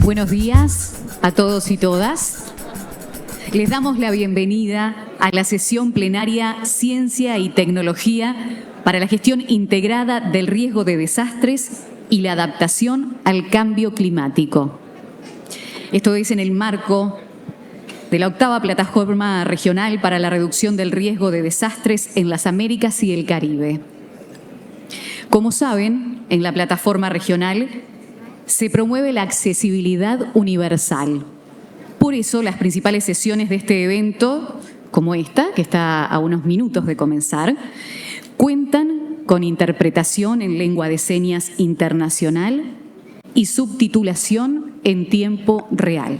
Buenos días a todos y todas. Les damos la bienvenida a la sesión plenaria Ciencia y Tecnología para la gestión integrada del riesgo de desastres y la adaptación al cambio climático. Esto es en el marco de la 8ª Plataforma Regional para la Reducción del Riesgo de Desastres en las Américas y el Caribe. Como saben, en la plataforma regional se promueve la accesibilidad universal. Por eso, las principales sesiones de este evento, como esta, que está a unos minutos de comenzar, cuentan con interpretación en lengua de señas internacional y subtitulación en tiempo real.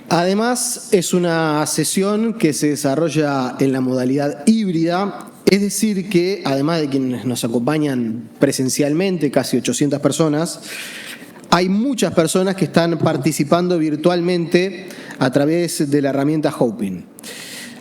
Además, es una sesión que se desarrolla en la modalidad híbrida, es decir que, además de quienes nos acompañan presencialmente, casi 800 personas, hay muchas personas que están participando virtualmente a través de la herramienta Hopin.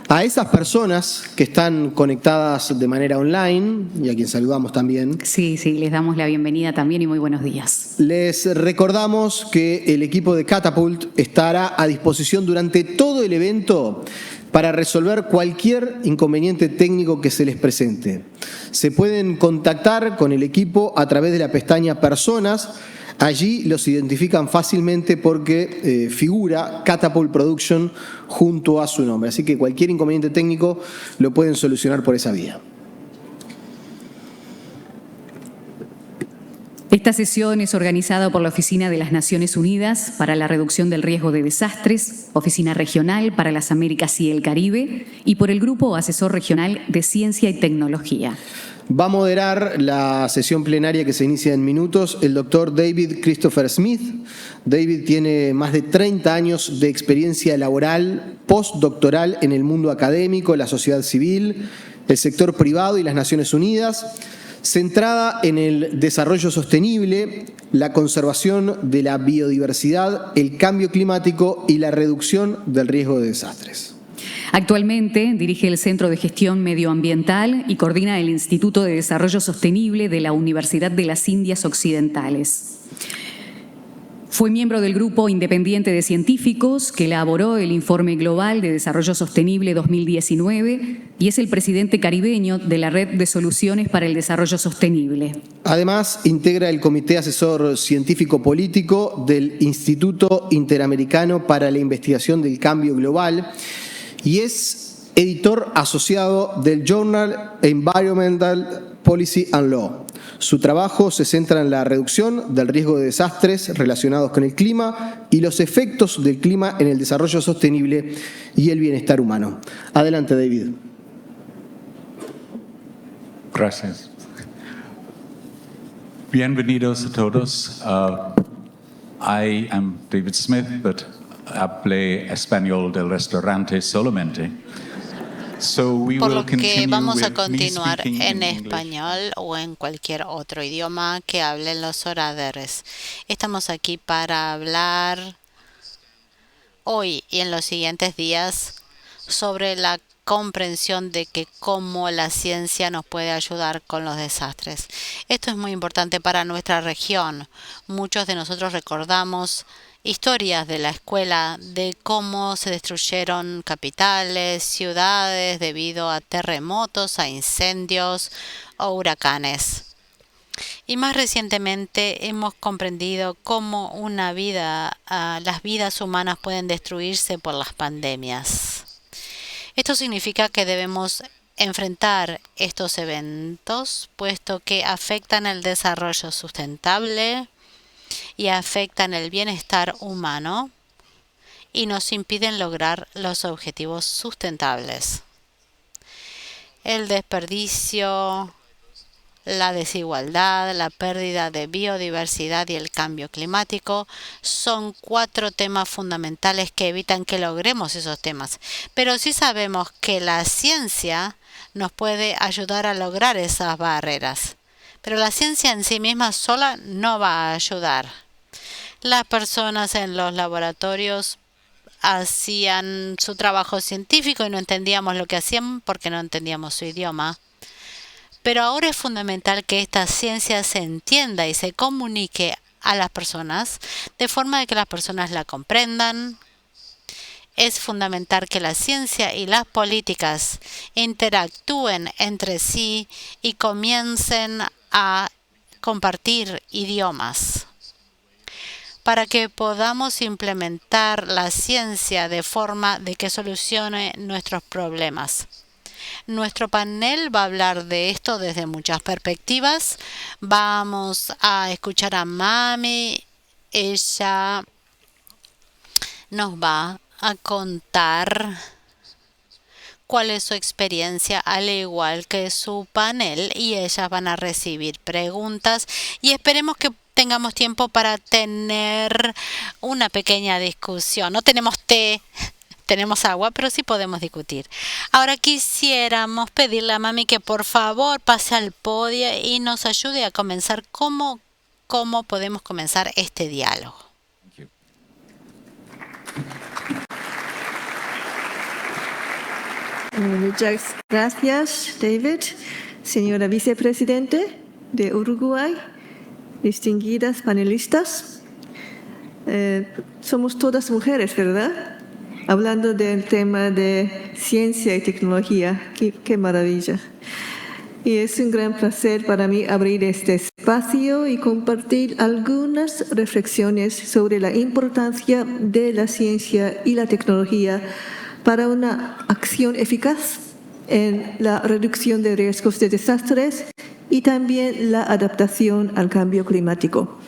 A esas personas que están conectadas de manera online, y a quien saludamos también. Sí, les damos la bienvenida también y muy buenos días. Les recordamos que el equipo de Catapult estará a disposición durante todo el evento para resolver cualquier inconveniente técnico que se les presente. Se pueden contactar con el equipo a través de la pestaña Personas. Allí los identifican fácilmente porque figura Catapult Production junto a su nombre. Así que cualquier inconveniente técnico lo pueden solucionar por esa vía. Esta sesión es organizada por la Oficina de las Naciones Unidas para la Reducción del Riesgo de Desastres, Oficina Regional para las Américas y el Caribe y por el Grupo Asesor Regional de Ciencia y Tecnología. Va a moderar la sesión plenaria que se inicia en minutos el doctor David Christopher Smith. David tiene más de 30 años de experiencia laboral postdoctoral en el mundo académico, la sociedad civil, el sector privado y las Naciones Unidas, centrada en el desarrollo sostenible, la conservación de la biodiversidad, el cambio climático y la reducción del riesgo de desastres. Actualmente dirige el Centro de Gestión Medioambiental y coordina el Instituto de Desarrollo Sostenible de la Universidad de las Indias Occidentales. Fue miembro del Grupo Independiente de Científicos que elaboró el Informe Global de Desarrollo Sostenible 2019 y es el presidente caribeño de la Red de Soluciones para el Desarrollo Sostenible. Además, integra el Comité Asesor Científico Político del Instituto Interamericano para la Investigación del Cambio Global y es editor asociado del Journal Environmental Policy and Law. Su trabajo se centra en la reducción del riesgo de desastres relacionados con el clima y los efectos del clima en el desarrollo sostenible y el bienestar humano. Adelante, David. Gracias. Bienvenidos a todos. I am David Smith, but hablé español del restaurante solamente. Por lo que vamos a continuar en español o en cualquier otro idioma que hablen los oradores. Estamos aquí para hablar hoy y en los siguientes días sobre la comprensión de que cómo la ciencia nos puede ayudar con los desastres. Esto es muy importante para nuestra región. Muchos de nosotros recordamos historias de la escuela de cómo se destruyeron capitales, ciudades debido a terremotos, a incendios o huracanes. Y más recientemente hemos comprendido cómo las vidas humanas pueden destruirse por las pandemias. Esto significa que debemos enfrentar estos eventos, puesto que afectan el desarrollo sustentable y afectan el bienestar humano y nos impiden lograr los objetivos sustentables. El desperdicio, la desigualdad, la pérdida de biodiversidad y el cambio climático son 4 temas fundamentales que evitan que logremos esos temas. Pero sí sabemos que la ciencia nos puede ayudar a lograr esas barreras. Pero la ciencia en sí misma sola no va a ayudar. Las personas en los laboratorios hacían su trabajo científico y no entendíamos lo que hacían porque no entendíamos su idioma. Pero ahora es fundamental que esta ciencia se entienda y se comunique a las personas de forma de que las personas la comprendan. Es fundamental que la ciencia y las políticas interactúen entre sí y comiencen a compartir idiomas para que podamos implementar la ciencia de forma de que solucione nuestros problemas. Nuestro panel va a hablar de esto desde muchas perspectivas. Vamos a escuchar a Mami. Ella nos va a contar cuál es su experiencia, al igual que su panel, y ellas van a recibir preguntas y esperemos que tengamos tiempo para tener una pequeña discusión. No tenemos té, tenemos agua, pero sí podemos discutir. Ahora quisiéramos pedirle a Mami que por favor pase al podio y nos ayude a comenzar cómo podemos comenzar este diálogo. Muchas gracias, David. Señora vicepresidente de Uruguay, distinguidas panelistas. Somos todas mujeres, ¿verdad? Hablando del tema de ciencia y tecnología. Qué maravilla. Y es un gran placer para mí abrir este espacio y compartir algunas reflexiones sobre la importancia de la ciencia y la tecnología para una acción eficaz en la reducción de riesgos de desastres y también la adaptación al cambio climático.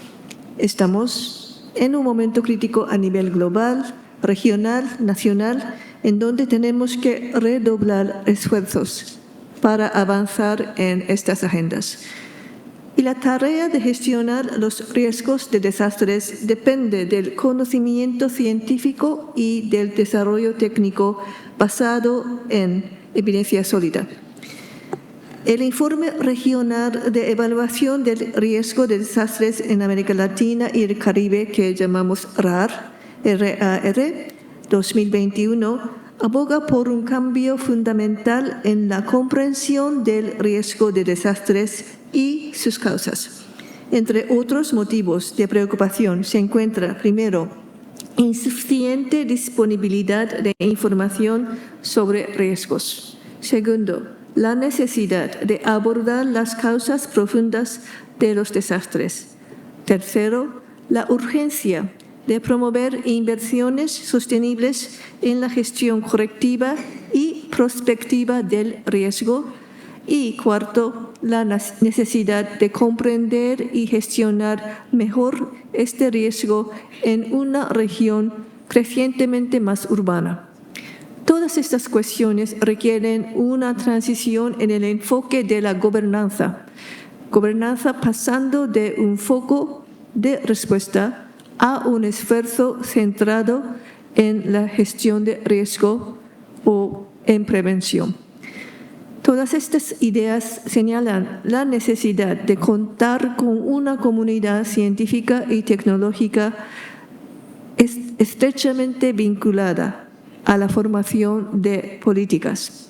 Estamos en un momento crítico a nivel global, regional, nacional, en donde tenemos que redoblar esfuerzos para avanzar en estas agendas. Y la tarea de gestionar los riesgos de desastres depende del conocimiento científico y del desarrollo técnico basado en evidencia sólida. El informe regional de evaluación del riesgo de desastres en América Latina y el Caribe, que llamamos RAR, 2021, aboga por un cambio fundamental en la comprensión del riesgo de desastres y sus causas. Entre otros motivos de preocupación se encuentra, primero, insuficiente disponibilidad de información sobre riesgos. Segundo, la necesidad de abordar las causas profundas de los desastres. Tercero, la urgencia de promover inversiones sostenibles en la gestión correctiva y prospectiva del riesgo. Y cuarto, la necesidad de comprender y gestionar mejor este riesgo en una región crecientemente más urbana. Todas estas cuestiones requieren una transición en el enfoque de la gobernanza pasando de un foco de respuesta a un esfuerzo centrado en la gestión de riesgo o en prevención. Todas estas ideas señalan la necesidad de contar con una comunidad científica y tecnológica estrechamente vinculada a la formación de políticas.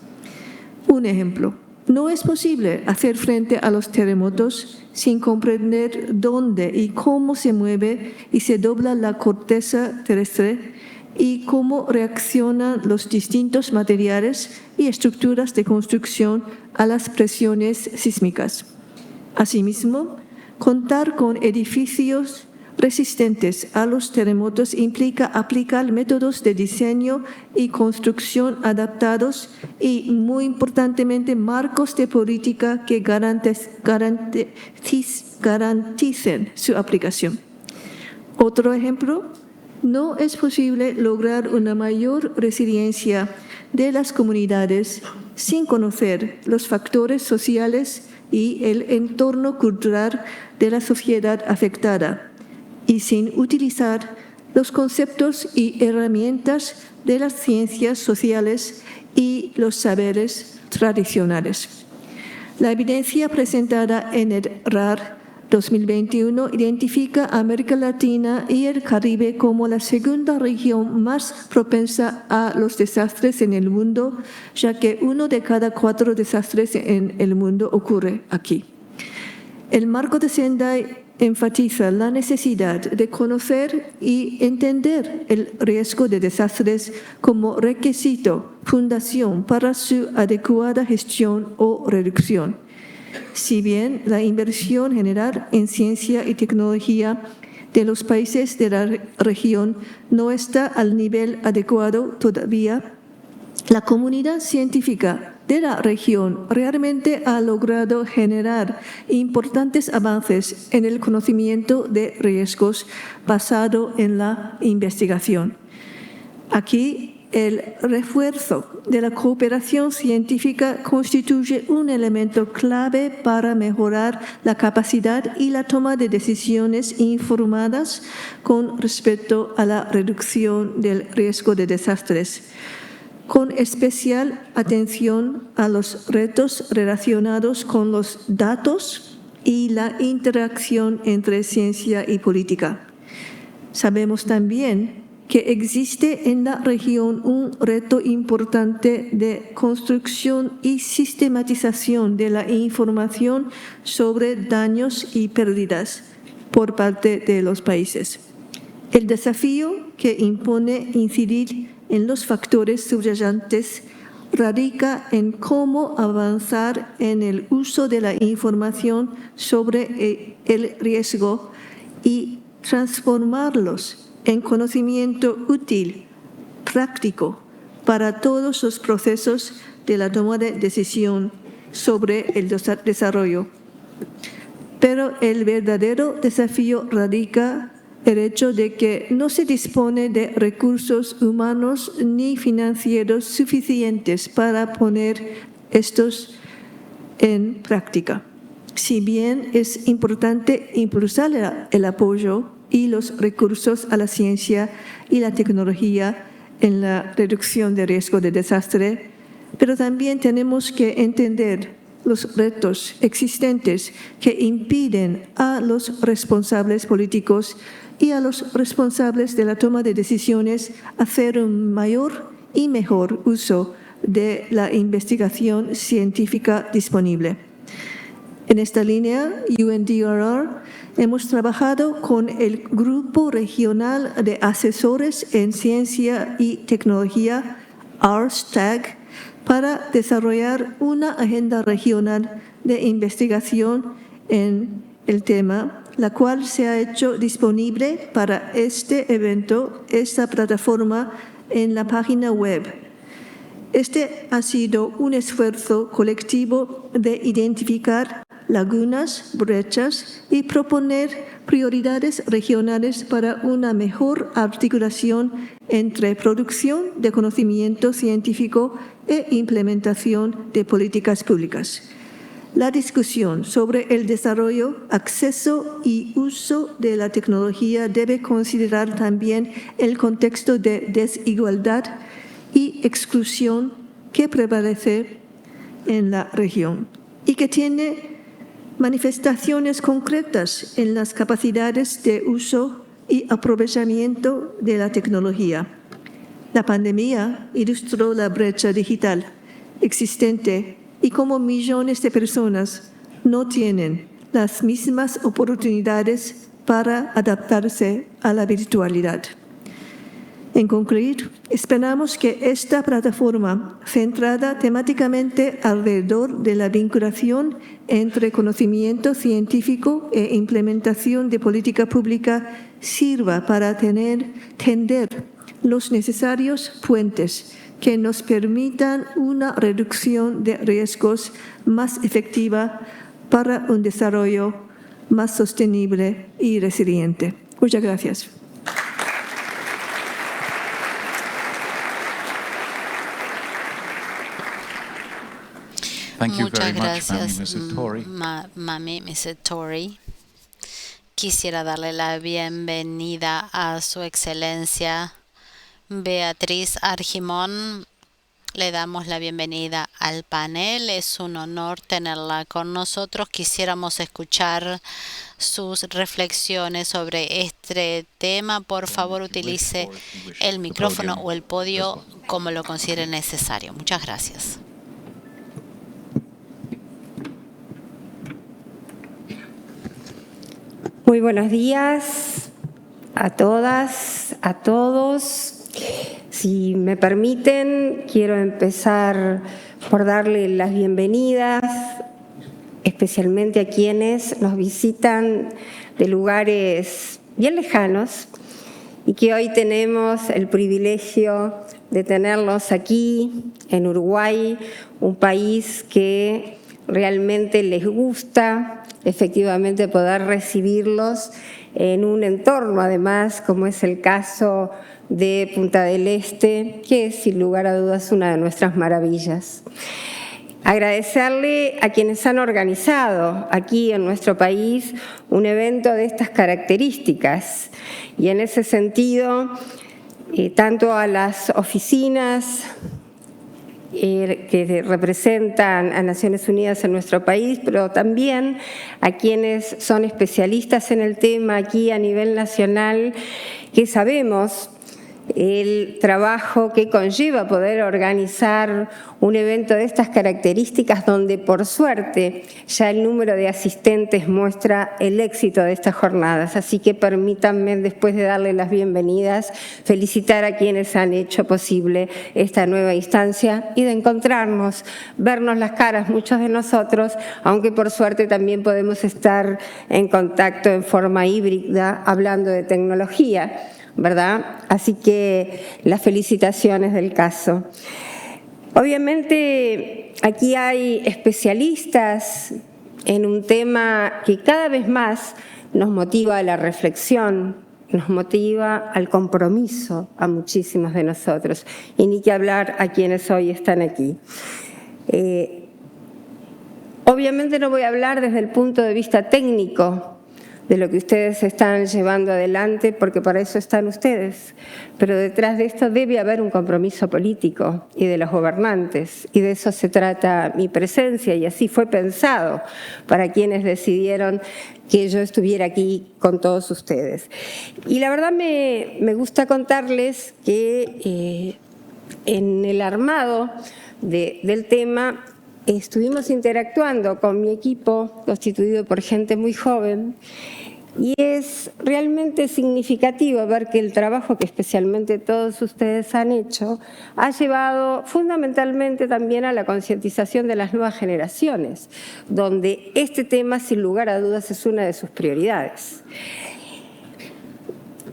Un ejemplo, no es posible hacer frente a los terremotos sin comprender dónde y cómo se mueve y se dobla la corteza terrestre y cómo reaccionan los distintos materiales y estructuras de construcción a las presiones sísmicas. Asimismo, contar con edificios resistentes a los terremotos implica aplicar métodos de diseño y construcción adaptados y, muy importantemente, marcos de política que garanticen su aplicación. Otro ejemplo, no es posible lograr una mayor resiliencia de las comunidades sin conocer los factores sociales y el entorno cultural de la sociedad afectada y sin utilizar los conceptos y herramientas de las ciencias sociales y los saberes tradicionales. La evidencia presentada en el RAR 2021 identifica a América Latina y el Caribe como la segunda región más propensa a los desastres en el mundo, ya que 1 de cada 4 desastres en el mundo ocurre aquí. El marco de Sendai enfatiza la necesidad de conocer y entender el riesgo de desastres como requisito, fundación para su adecuada gestión o reducción. Si bien la inversión general en ciencia y tecnología de los países de la región no está al nivel adecuado todavía, la comunidad científica de la región realmente ha logrado generar importantes avances en el conocimiento de riesgos basado en la investigación. Aquí, el refuerzo de la cooperación científica constituye un elemento clave para mejorar la capacidad y la toma de decisiones informadas con respecto a la reducción del riesgo de desastres, con especial atención a los retos relacionados con los datos y la interacción entre ciencia y política. Sabemos también que existe en la región un reto importante de construcción y sistematización de la información sobre daños y pérdidas por parte de los países. El desafío que impone incidir en los factores subyacentes radica en cómo avanzar en el uso de la información sobre el riesgo y transformarlos en conocimiento útil, práctico, para todos los procesos de la toma de decisión sobre el desarrollo. Pero el verdadero desafío radica en el hecho de que no se dispone de recursos humanos ni financieros suficientes para poner estos en práctica. Si bien es importante impulsar el apoyo y los recursos a la ciencia y la tecnología en la reducción de riesgo de desastre, pero también tenemos que entender los retos existentes que impiden a los responsables políticos y a los responsables de la toma de decisiones hacer un mayor y mejor uso de la investigación científica disponible. En esta línea, UNDRR hemos trabajado con el Grupo Regional de Asesores en Ciencia y Tecnología, RSTAG, para desarrollar una agenda regional de investigación en el tema, la cual se ha hecho disponible para este evento, esta plataforma en la página web. Este ha sido un esfuerzo colectivo de identificar lagunas, brechas y proponer prioridades regionales para una mejor articulación entre producción de conocimiento científico e implementación de políticas públicas. La discusión sobre el desarrollo, acceso y uso de la tecnología debe considerar también el contexto de desigualdad y exclusión que prevalece en la región y que tiene manifestaciones concretas en las capacidades de uso y aprovechamiento de la tecnología. La pandemia ilustró la brecha digital existente y cómo millones de personas no tienen las mismas oportunidades para adaptarse a la virtualidad. En concluir, esperamos que esta plataforma, centrada temáticamente alrededor de la vinculación entre conocimiento científico e implementación de política pública, sirva para tender los necesarios puentes que nos permitan una reducción de riesgos más efectiva para un desarrollo más sostenible y resiliente. Muchas gracias. Muchas gracias, Mami Mrs. Tori. Quisiera darle la bienvenida a su excelencia Beatriz Argimón. Le damos la bienvenida al panel. Es un honor tenerla con nosotros. Quisiéramos escuchar sus reflexiones sobre este tema. Por favor, utilice el micrófono o el podio como lo considere necesario. Muchas gracias. Muy buenos días a todas, a todos. Si me permiten, quiero empezar por darle las bienvenidas, especialmente a quienes nos visitan de lugares bien lejanos y que hoy tenemos el privilegio de tenerlos aquí en Uruguay, un país que realmente les gusta efectivamente poder recibirlos en un entorno, además, como es el caso de Punta del Este, que es sin lugar a dudas una de nuestras maravillas. Agradecerle a quienes han organizado aquí en nuestro país un evento de estas características y en ese sentido, tanto a las oficinas que representan a Naciones Unidas en nuestro país, pero también a quienes son especialistas en el tema aquí a nivel nacional, que sabemos el trabajo que conlleva poder organizar un evento de estas características donde por suerte ya el número de asistentes muestra el éxito de estas jornadas. Así que permítanme, después de darle las bienvenidas, felicitar a quienes han hecho posible esta nueva instancia y de encontrarnos, vernos las caras muchos de nosotros, aunque por suerte también podemos estar en contacto en forma híbrida hablando de tecnología, ¿verdad? Así que las felicitaciones del caso. Obviamente aquí hay especialistas en un tema que cada vez más nos motiva a la reflexión, nos motiva al compromiso a muchísimos de nosotros, y ni que hablar a quienes hoy están aquí. Obviamente no voy a hablar desde el punto de vista técnico de lo que ustedes están llevando adelante, porque para eso están ustedes. Pero detrás de esto debe haber un compromiso político y de los gobernantes, y de eso se trata mi presencia, y así fue pensado para quienes decidieron que yo estuviera aquí con todos ustedes. Y la verdad me gusta contarles que en el armado del tema estuvimos interactuando con mi equipo, constituido por gente muy joven, y es realmente significativo ver que el trabajo que especialmente todos ustedes han hecho ha llevado fundamentalmente también a la concientización de las nuevas generaciones, donde este tema, sin lugar a dudas, es una de sus prioridades.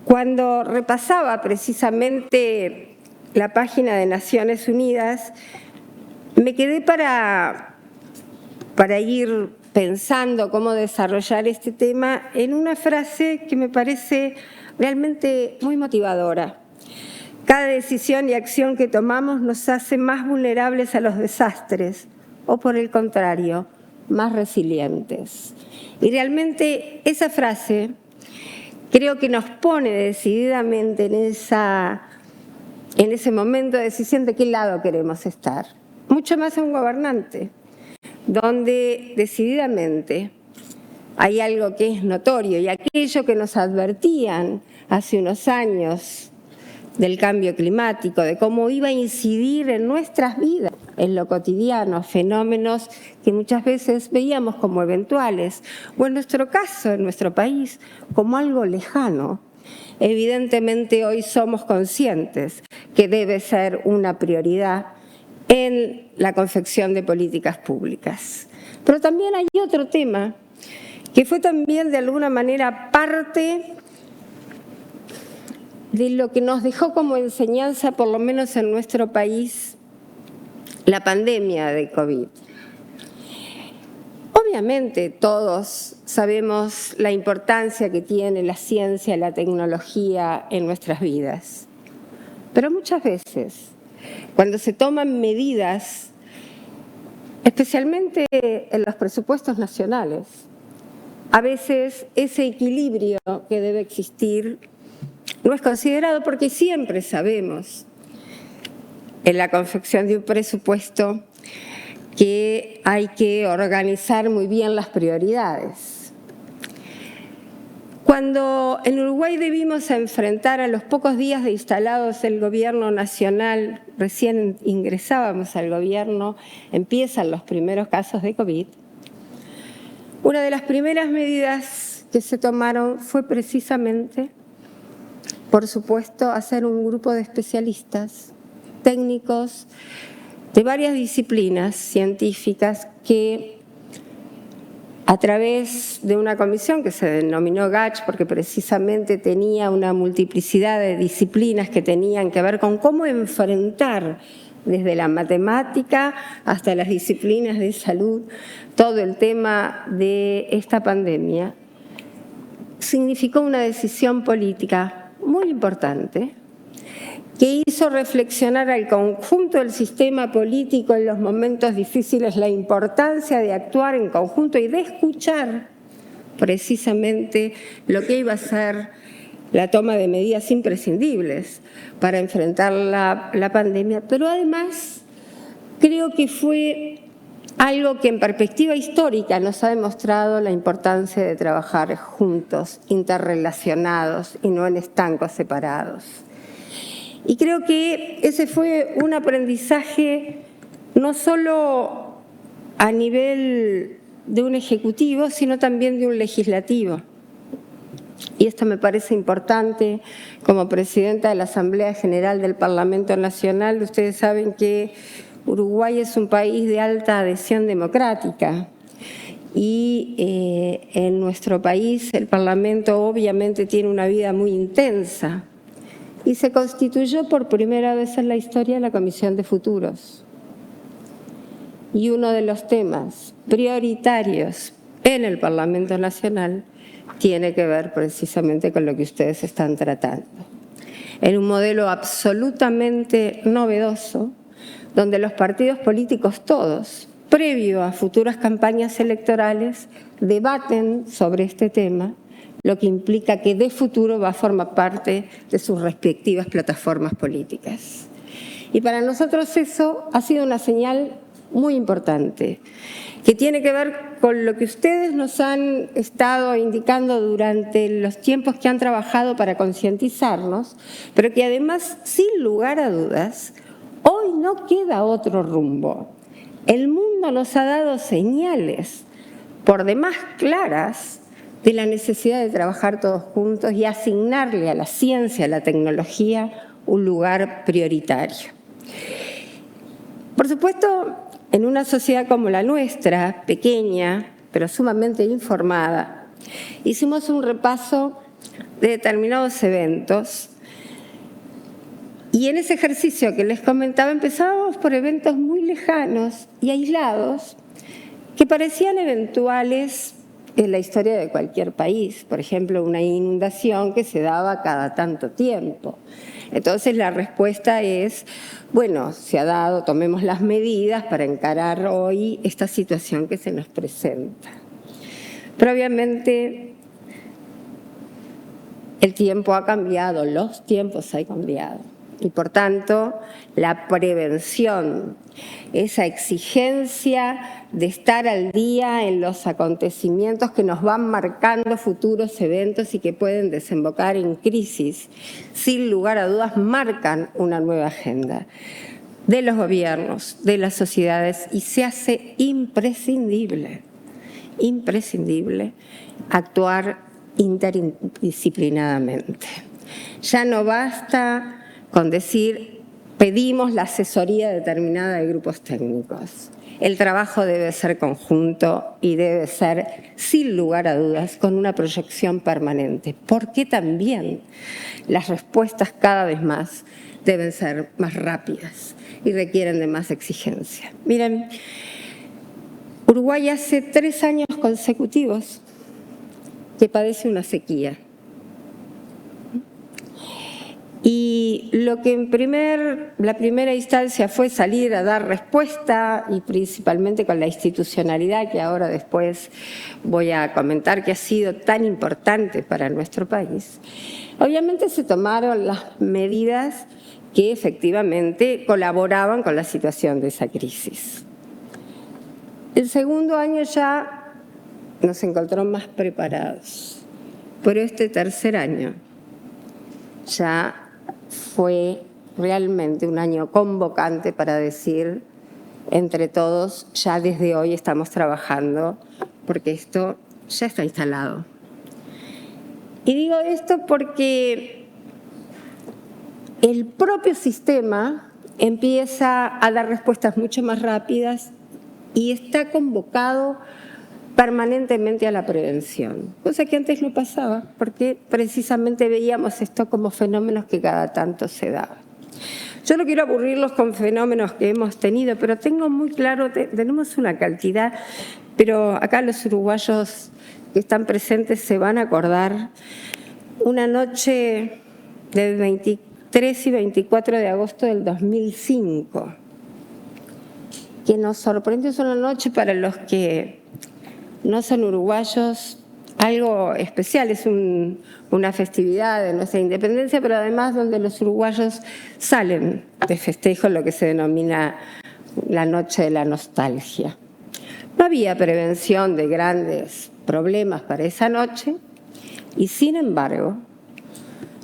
Cuando repasaba precisamente la página de Naciones Unidas, me quedé para ir pensando cómo desarrollar este tema en una frase que me parece realmente muy motivadora. Cada decisión y acción que tomamos nos hace más vulnerables a los desastres o, por el contrario, más resilientes. Y realmente esa frase creo que nos pone decididamente en ese momento de decisión de qué lado queremos estar. Mucho más un gobernante, donde decididamente hay algo que es notorio, y aquello que nos advertían hace unos años del cambio climático, de cómo iba a incidir en nuestras vidas, en lo cotidiano, fenómenos que muchas veces veíamos como eventuales, o en nuestro caso, en nuestro país, como algo lejano. Evidentemente hoy somos conscientes que debe ser una prioridad en la confección de políticas públicas. Pero también hay otro tema que fue también de alguna manera parte de lo que nos dejó como enseñanza, por lo menos en nuestro país, la pandemia de COVID. Obviamente todos sabemos la importancia que tiene la ciencia y la tecnología en nuestras vidas, pero muchas veces cuando se toman medidas, especialmente en los presupuestos nacionales, a veces ese equilibrio que debe existir no es considerado, porque siempre sabemos en la confección de un presupuesto que hay que organizar muy bien las prioridades. Cuando en Uruguay debimos enfrentar a los pocos días de instalados el gobierno nacional, recién ingresábamos al gobierno, empiezan los primeros casos de COVID, una de las primeras medidas que se tomaron fue precisamente, por supuesto, hacer un grupo de especialistas, técnicos de varias disciplinas científicas que a través de una comisión que se denominó GACH, porque precisamente tenía una multiplicidad de disciplinas que tenían que ver con cómo enfrentar desde la matemática hasta las disciplinas de salud todo el tema de esta pandemia, significó una decisión política muy importante que hizo reflexionar al conjunto del sistema político en los momentos difíciles la importancia de actuar en conjunto y de escuchar precisamente lo que iba a ser la toma de medidas imprescindibles para enfrentar la pandemia, pero además creo que fue algo que en perspectiva histórica nos ha demostrado la importancia de trabajar juntos, interrelacionados y no en estancos separados. Y creo que ese fue un aprendizaje no solo a nivel de un ejecutivo, sino también de un legislativo. Y esto me parece importante como presidenta de la Asamblea General del Parlamento Nacional. Ustedes saben que Uruguay es un país de alta adhesión democrática y en nuestro país el Parlamento obviamente tiene una vida muy intensa y se constituyó por primera vez en la historia la Comisión de Futuros. Y uno de los temas prioritarios en el Parlamento Nacional tiene que ver precisamente con lo que ustedes están tratando. En un modelo absolutamente novedoso, donde los partidos políticos todos, previo a futuras campañas electorales, debaten sobre este tema, lo que implica que de futuro va a formar parte de sus respectivas plataformas políticas. Y para nosotros eso ha sido una señal muy importante, que tiene que ver con lo que ustedes nos han estado indicando durante los tiempos que han trabajado para concientizarnos, pero que además, sin lugar a dudas, hoy no queda otro rumbo. El mundo nos ha dado señales por demás claras de la necesidad de trabajar todos juntos y asignarle a la ciencia, a la tecnología, un lugar prioritario. Por supuesto, en una sociedad como la nuestra, pequeña, pero sumamente informada, hicimos un repaso de determinados eventos y en ese ejercicio que les comentaba empezábamos por eventos muy lejanos y aislados que parecían eventuales en la historia de cualquier país. Por ejemplo, una inundación que se daba cada tanto tiempo. Entonces la respuesta es, bueno, se ha dado, tomemos las medidas para encarar hoy esta situación que se nos presenta. Pero obviamente el tiempo ha cambiado, los tiempos han cambiado. Y por tanto, la prevención, esa exigencia de estar al día en los acontecimientos que nos van marcando futuros eventos y que pueden desembocar en crisis, sin lugar a dudas marcan una nueva agenda de los gobiernos, de las sociedades, y se hace imprescindible actuar interdisciplinadamente. Ya no basta con decir, pedimos la asesoría determinada de grupos técnicos. El trabajo debe ser conjunto y debe ser, sin lugar a dudas, con una proyección permanente, porque también las respuestas cada vez más deben ser más rápidas y requieren de más exigencia. Miren, Uruguay hace 3 años consecutivos que padece una sequía. Y lo que en la primera instancia fue salir a dar respuesta, y principalmente con la institucionalidad que ahora después voy a comentar que ha sido tan importante para nuestro país, obviamente se tomaron las medidas que efectivamente colaboraban con la situación de esa crisis. El segundo año ya nos encontró más preparados, pero este tercer año ya fue realmente un año convocante para decir, entre todos, ya desde hoy estamos trabajando, porque esto ya está instalado. Y digo esto porque el propio sistema empieza a dar respuestas mucho más rápidas y está convocado permanentemente a la prevención, cosa que antes no pasaba, porque precisamente veíamos esto como fenómenos que cada tanto se daban. Yo no quiero aburrirlos con fenómenos que hemos tenido, pero tengo muy claro, tenemos una cantidad, pero acá los uruguayos que están presentes se van a acordar, una noche del 23 y 24 de agosto del 2005, que nos sorprendió. Es una noche para los que no son uruguayos, algo especial, es una festividad de nuestra independencia, pero además donde los uruguayos salen de festejo, lo que se denomina la noche de la nostalgia. No había prevención de grandes problemas para esa noche y sin embargo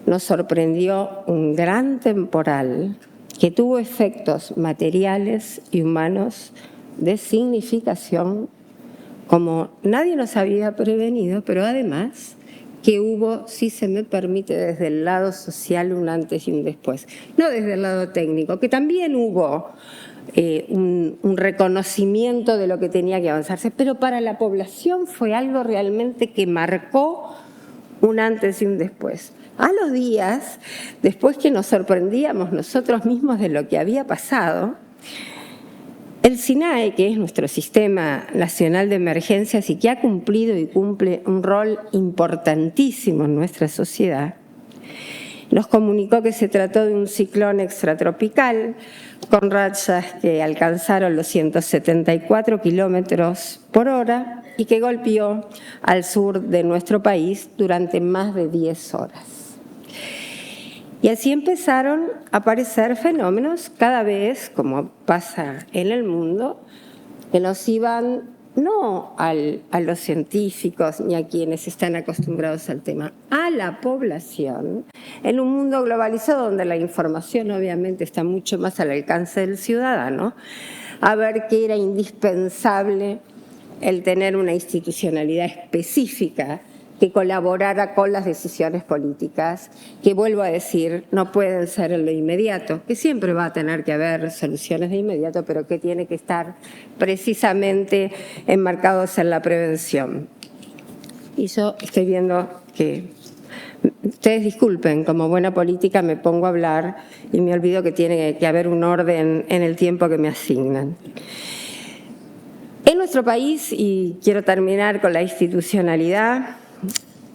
nos sorprendió un gran temporal que tuvo efectos materiales y humanos de significación como nadie nos había prevenido, pero además que hubo, si se me permite, desde el lado social un antes y un después. No desde el lado técnico, que también hubo un reconocimiento de lo que tenía que avanzarse, pero para la población fue algo realmente que marcó un antes y un después. A los días, después que nos sorprendíamos nosotros mismos de lo que había pasado, el SINAE, que es nuestro Sistema Nacional de Emergencias y que ha cumplido y cumple un rol importantísimo en nuestra sociedad, nos comunicó que se trató de un ciclón extratropical con rachas que alcanzaron los 174 kilómetros por hora y que golpeó al sur de nuestro país durante más de 10 horas. Y así empezaron a aparecer fenómenos cada vez, como pasa en el mundo, que nos iban no a los científicos ni a quienes están acostumbrados al tema, a la población, en un mundo globalizado donde la información obviamente está mucho más al alcance del ciudadano, a ver que era indispensable el tener una institucionalidad específica que colaborara con las decisiones políticas, que vuelvo a decir, no pueden ser en lo inmediato, que siempre va a tener que haber soluciones de inmediato, pero que tiene que estar precisamente enmarcados en la prevención. Y yo estoy viendo que, ustedes disculpen, como buena política me pongo a hablar y me olvido que tiene que haber un orden en el tiempo que me asignan. En nuestro país, y quiero terminar con la institucionalidad,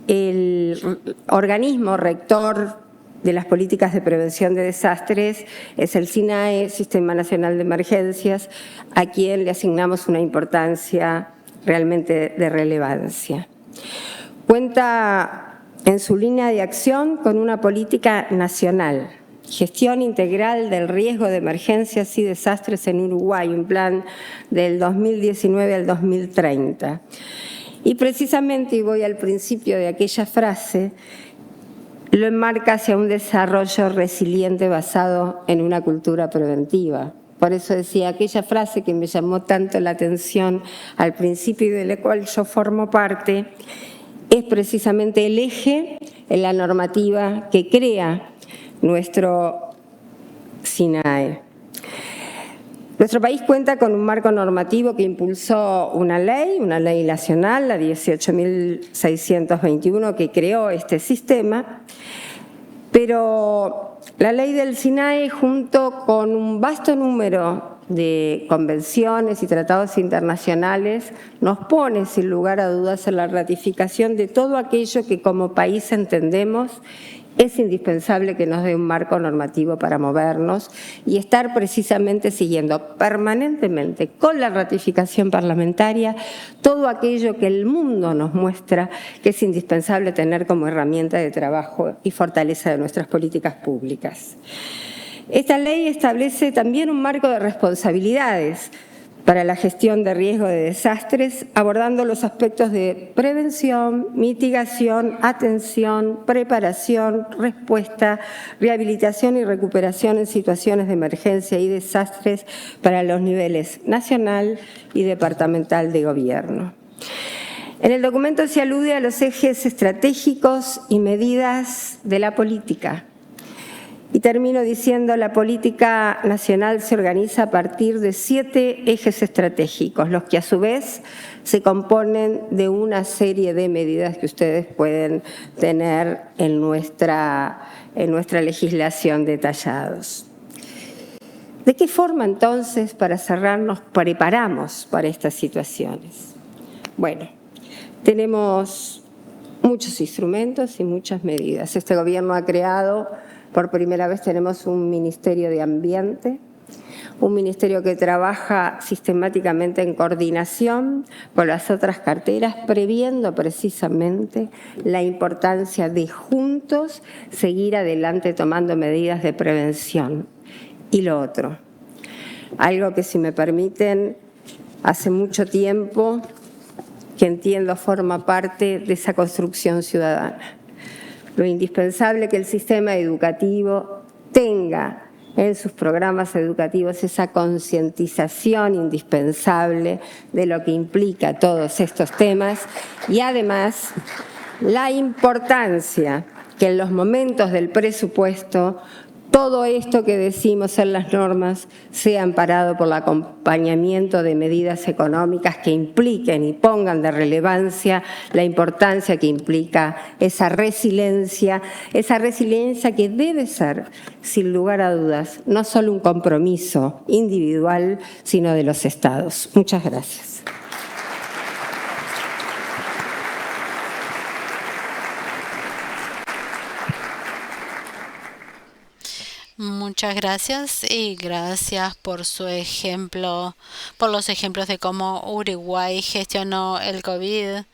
el organismo rector de las políticas de prevención de desastres es el SINAE, Sistema Nacional de Emergencias, a quien le asignamos una importancia realmente de relevancia. Cuenta en su línea de acción con una política nacional, gestión integral del riesgo de emergencias y desastres en Uruguay, un plan del 2019 al 2030. Y precisamente, y voy al principio de aquella frase, lo enmarca hacia un desarrollo resiliente basado en una cultura preventiva. Por eso decía, aquella frase que me llamó tanto la atención al principio y de la cual yo formo parte, es precisamente el eje en la normativa que crea nuestro SINAE. Nuestro país cuenta con un marco normativo que impulsó una ley nacional, la 18.621, que creó este sistema, pero la ley del SINAE, junto con un vasto número de convenciones y tratados internacionales, nos pone sin lugar a dudas en la ratificación de todo aquello que como país entendemos es indispensable que nos dé un marco normativo para movernos y estar precisamente siguiendo permanentemente con la ratificación parlamentaria todo aquello que el mundo nos muestra que es indispensable tener como herramienta de trabajo y fortaleza de nuestras políticas públicas. Esta ley establece también un marco de responsabilidades para la gestión de riesgo de desastres, abordando los aspectos de prevención, mitigación, atención, preparación, respuesta, rehabilitación y recuperación en situaciones de emergencia y desastres para los niveles nacional y departamental de gobierno. En el documento se alude a los ejes estratégicos y medidas de la política. Y termino diciendo, la política nacional se organiza a partir de 7 ejes estratégicos, los que a su vez se componen de una serie de medidas que ustedes pueden tener en nuestra legislación detallados. ¿De qué forma entonces, para cerrar, nos preparamos para estas situaciones? Bueno, tenemos muchos instrumentos y muchas medidas. Este gobierno ha creado, por primera vez tenemos un Ministerio de Ambiente, un ministerio que trabaja sistemáticamente en coordinación con las otras carteras, previendo precisamente la importancia de juntos seguir adelante tomando medidas de prevención. Y lo otro, algo que, si me permiten, hace mucho tiempo que entiendo forma parte de esa construcción ciudadana. Lo indispensable que el sistema educativo tenga en sus programas educativos esa concientización indispensable de lo que implica todos estos temas y además la importancia que en los momentos del presupuesto todo esto que decimos en las normas sea amparado por el acompañamiento de medidas económicas que impliquen y pongan de relevancia la importancia que implica esa resiliencia que debe ser, sin lugar a dudas, no solo un compromiso individual, sino de los Estados. Muchas gracias. Muchas gracias y gracias por su ejemplo, por los ejemplos de cómo Uruguay gestionó el COVID.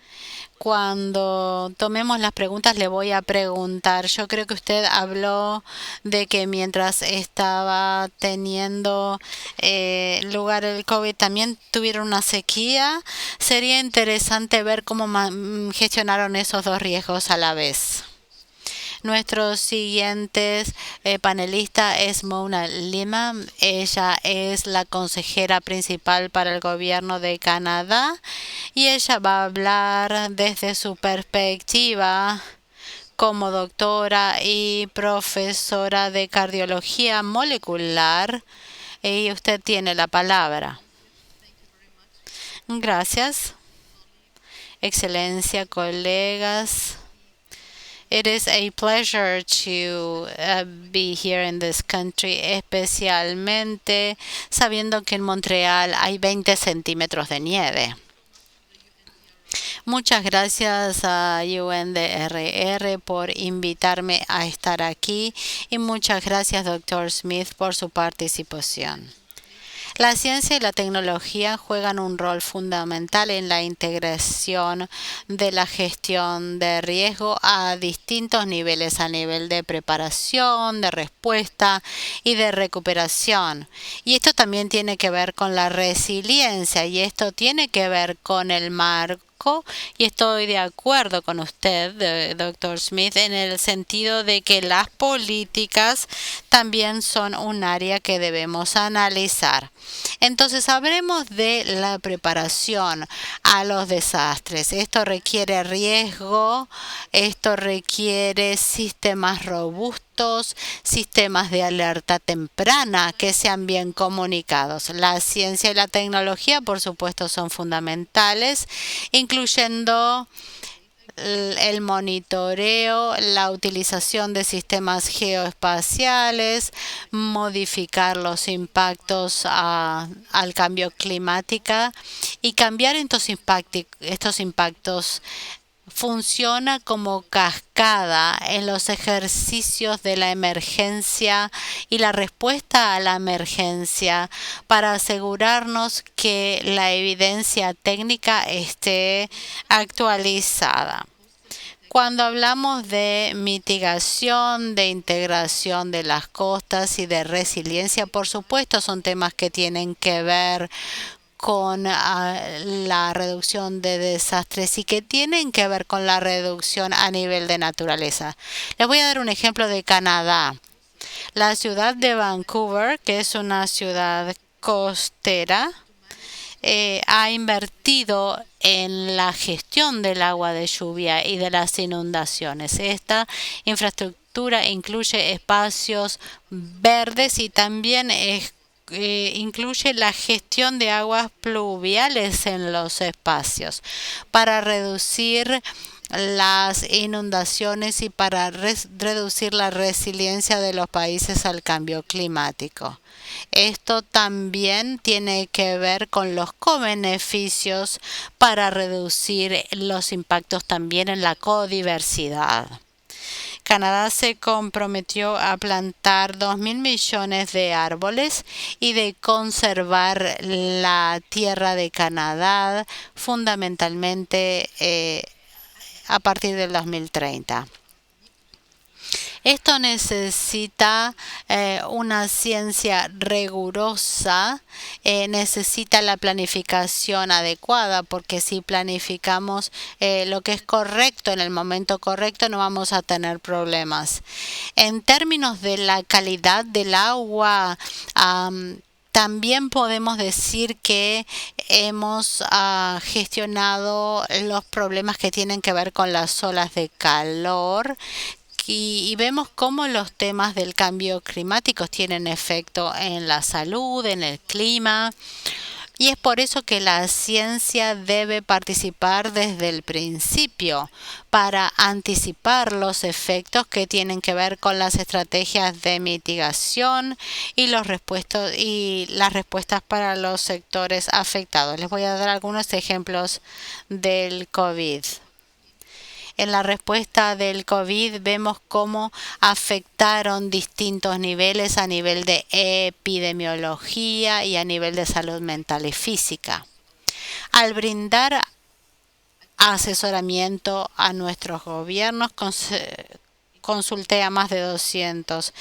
Cuando tomemos las preguntas le voy a preguntar. Yo creo que usted habló de que mientras estaba teniendo lugar el COVID también tuvieron una sequía. Sería interesante ver cómo gestionaron esos dos riesgos a la vez. Nuestro siguiente panelista es Mona Lima. Ella es la consejera principal para el gobierno de Canadá y ella va a hablar desde su perspectiva como doctora y profesora de cardiología molecular. Y usted tiene la palabra. Gracias. Excelencia, colegas. It is a pleasure to be here in this country, especialmente sabiendo que en Montreal hay 20 centímetros de nieve. Muchas gracias a UNDRR por invitarme a estar aquí y muchas gracias, Dr. Smith, por su participación. La ciencia y la tecnología juegan un rol fundamental en la integración de la gestión de riesgo a distintos niveles, a nivel de preparación, de respuesta y de recuperación. Y esto también tiene que ver con la resiliencia y esto tiene que ver con el marco. Y estoy de acuerdo con usted, Dr. Smith, en el sentido de que las políticas también son un área que debemos analizar. Entonces, hablemos de la preparación a los desastres. Esto requiere riesgo, esto requiere sistemas robustos, sistemas de alerta temprana que sean bien comunicados. La ciencia y la tecnología, por supuesto, son fundamentales, incluyendo el monitoreo, la utilización de sistemas geoespaciales, modificar los impactos al cambio climático y cambiar estos impactos. Funciona como cascada en los ejercicios de la emergencia y la respuesta a la emergencia para asegurarnos que la evidencia técnica esté actualizada. Cuando hablamos de mitigación, de integración de las costas y de resiliencia, por supuesto son temas que tienen que ver con la reducción de desastres y que tienen que ver con la reducción a nivel de naturaleza. Les voy a dar un ejemplo de Canadá. La ciudad de Vancouver, que es una ciudad costera, ha invertido en la gestión del agua de lluvia y de las inundaciones. Esta infraestructura incluye espacios verdes y también incluye la gestión de aguas pluviales en los espacios para reducir las inundaciones y para reducir la resiliencia de los países al cambio climático. Esto también tiene que ver con los co-beneficios para reducir los impactos también en la codiversidad. Canadá se comprometió a plantar 2.000 millones de árboles y de conservar la tierra de Canadá fundamentalmente a partir del 2030. Esto necesita una ciencia rigurosa, necesita la planificación adecuada, porque si planificamos lo que es correcto en el momento correcto, no vamos a tener problemas. En términos de la calidad del agua, también podemos decir que hemos gestionado los problemas que tienen que ver con las olas de calor y vemos cómo los temas del cambio climático tienen efecto en la salud, en el clima. Y es por eso que la ciencia debe participar desde el principio para anticipar los efectos que tienen que ver con las estrategias de mitigación y las respuestas para los sectores afectados. Les voy a dar algunos ejemplos del COVID. En la respuesta del COVID vemos cómo afectaron distintos niveles a nivel de epidemiología y a nivel de salud mental y física. Al brindar asesoramiento a nuestros gobiernos, consulté a más de 200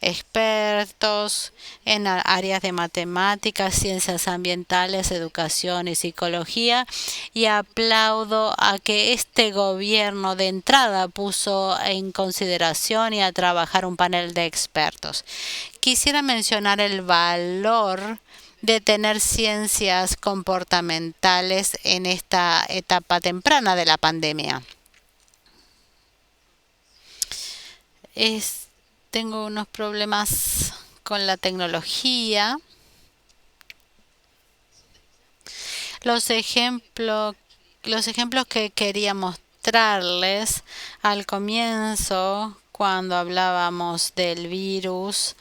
expertos en áreas de matemáticas, ciencias ambientales, educación y psicología, y aplaudo a que este gobierno de entrada puso en consideración y a trabajar un panel de expertos. Quisiera mencionar el valor de tener ciencias comportamentales en esta etapa temprana de la pandemia. Tengo unos problemas con la tecnología. Los ejemplos que quería mostrarles al comienzo, cuando hablábamos del virus,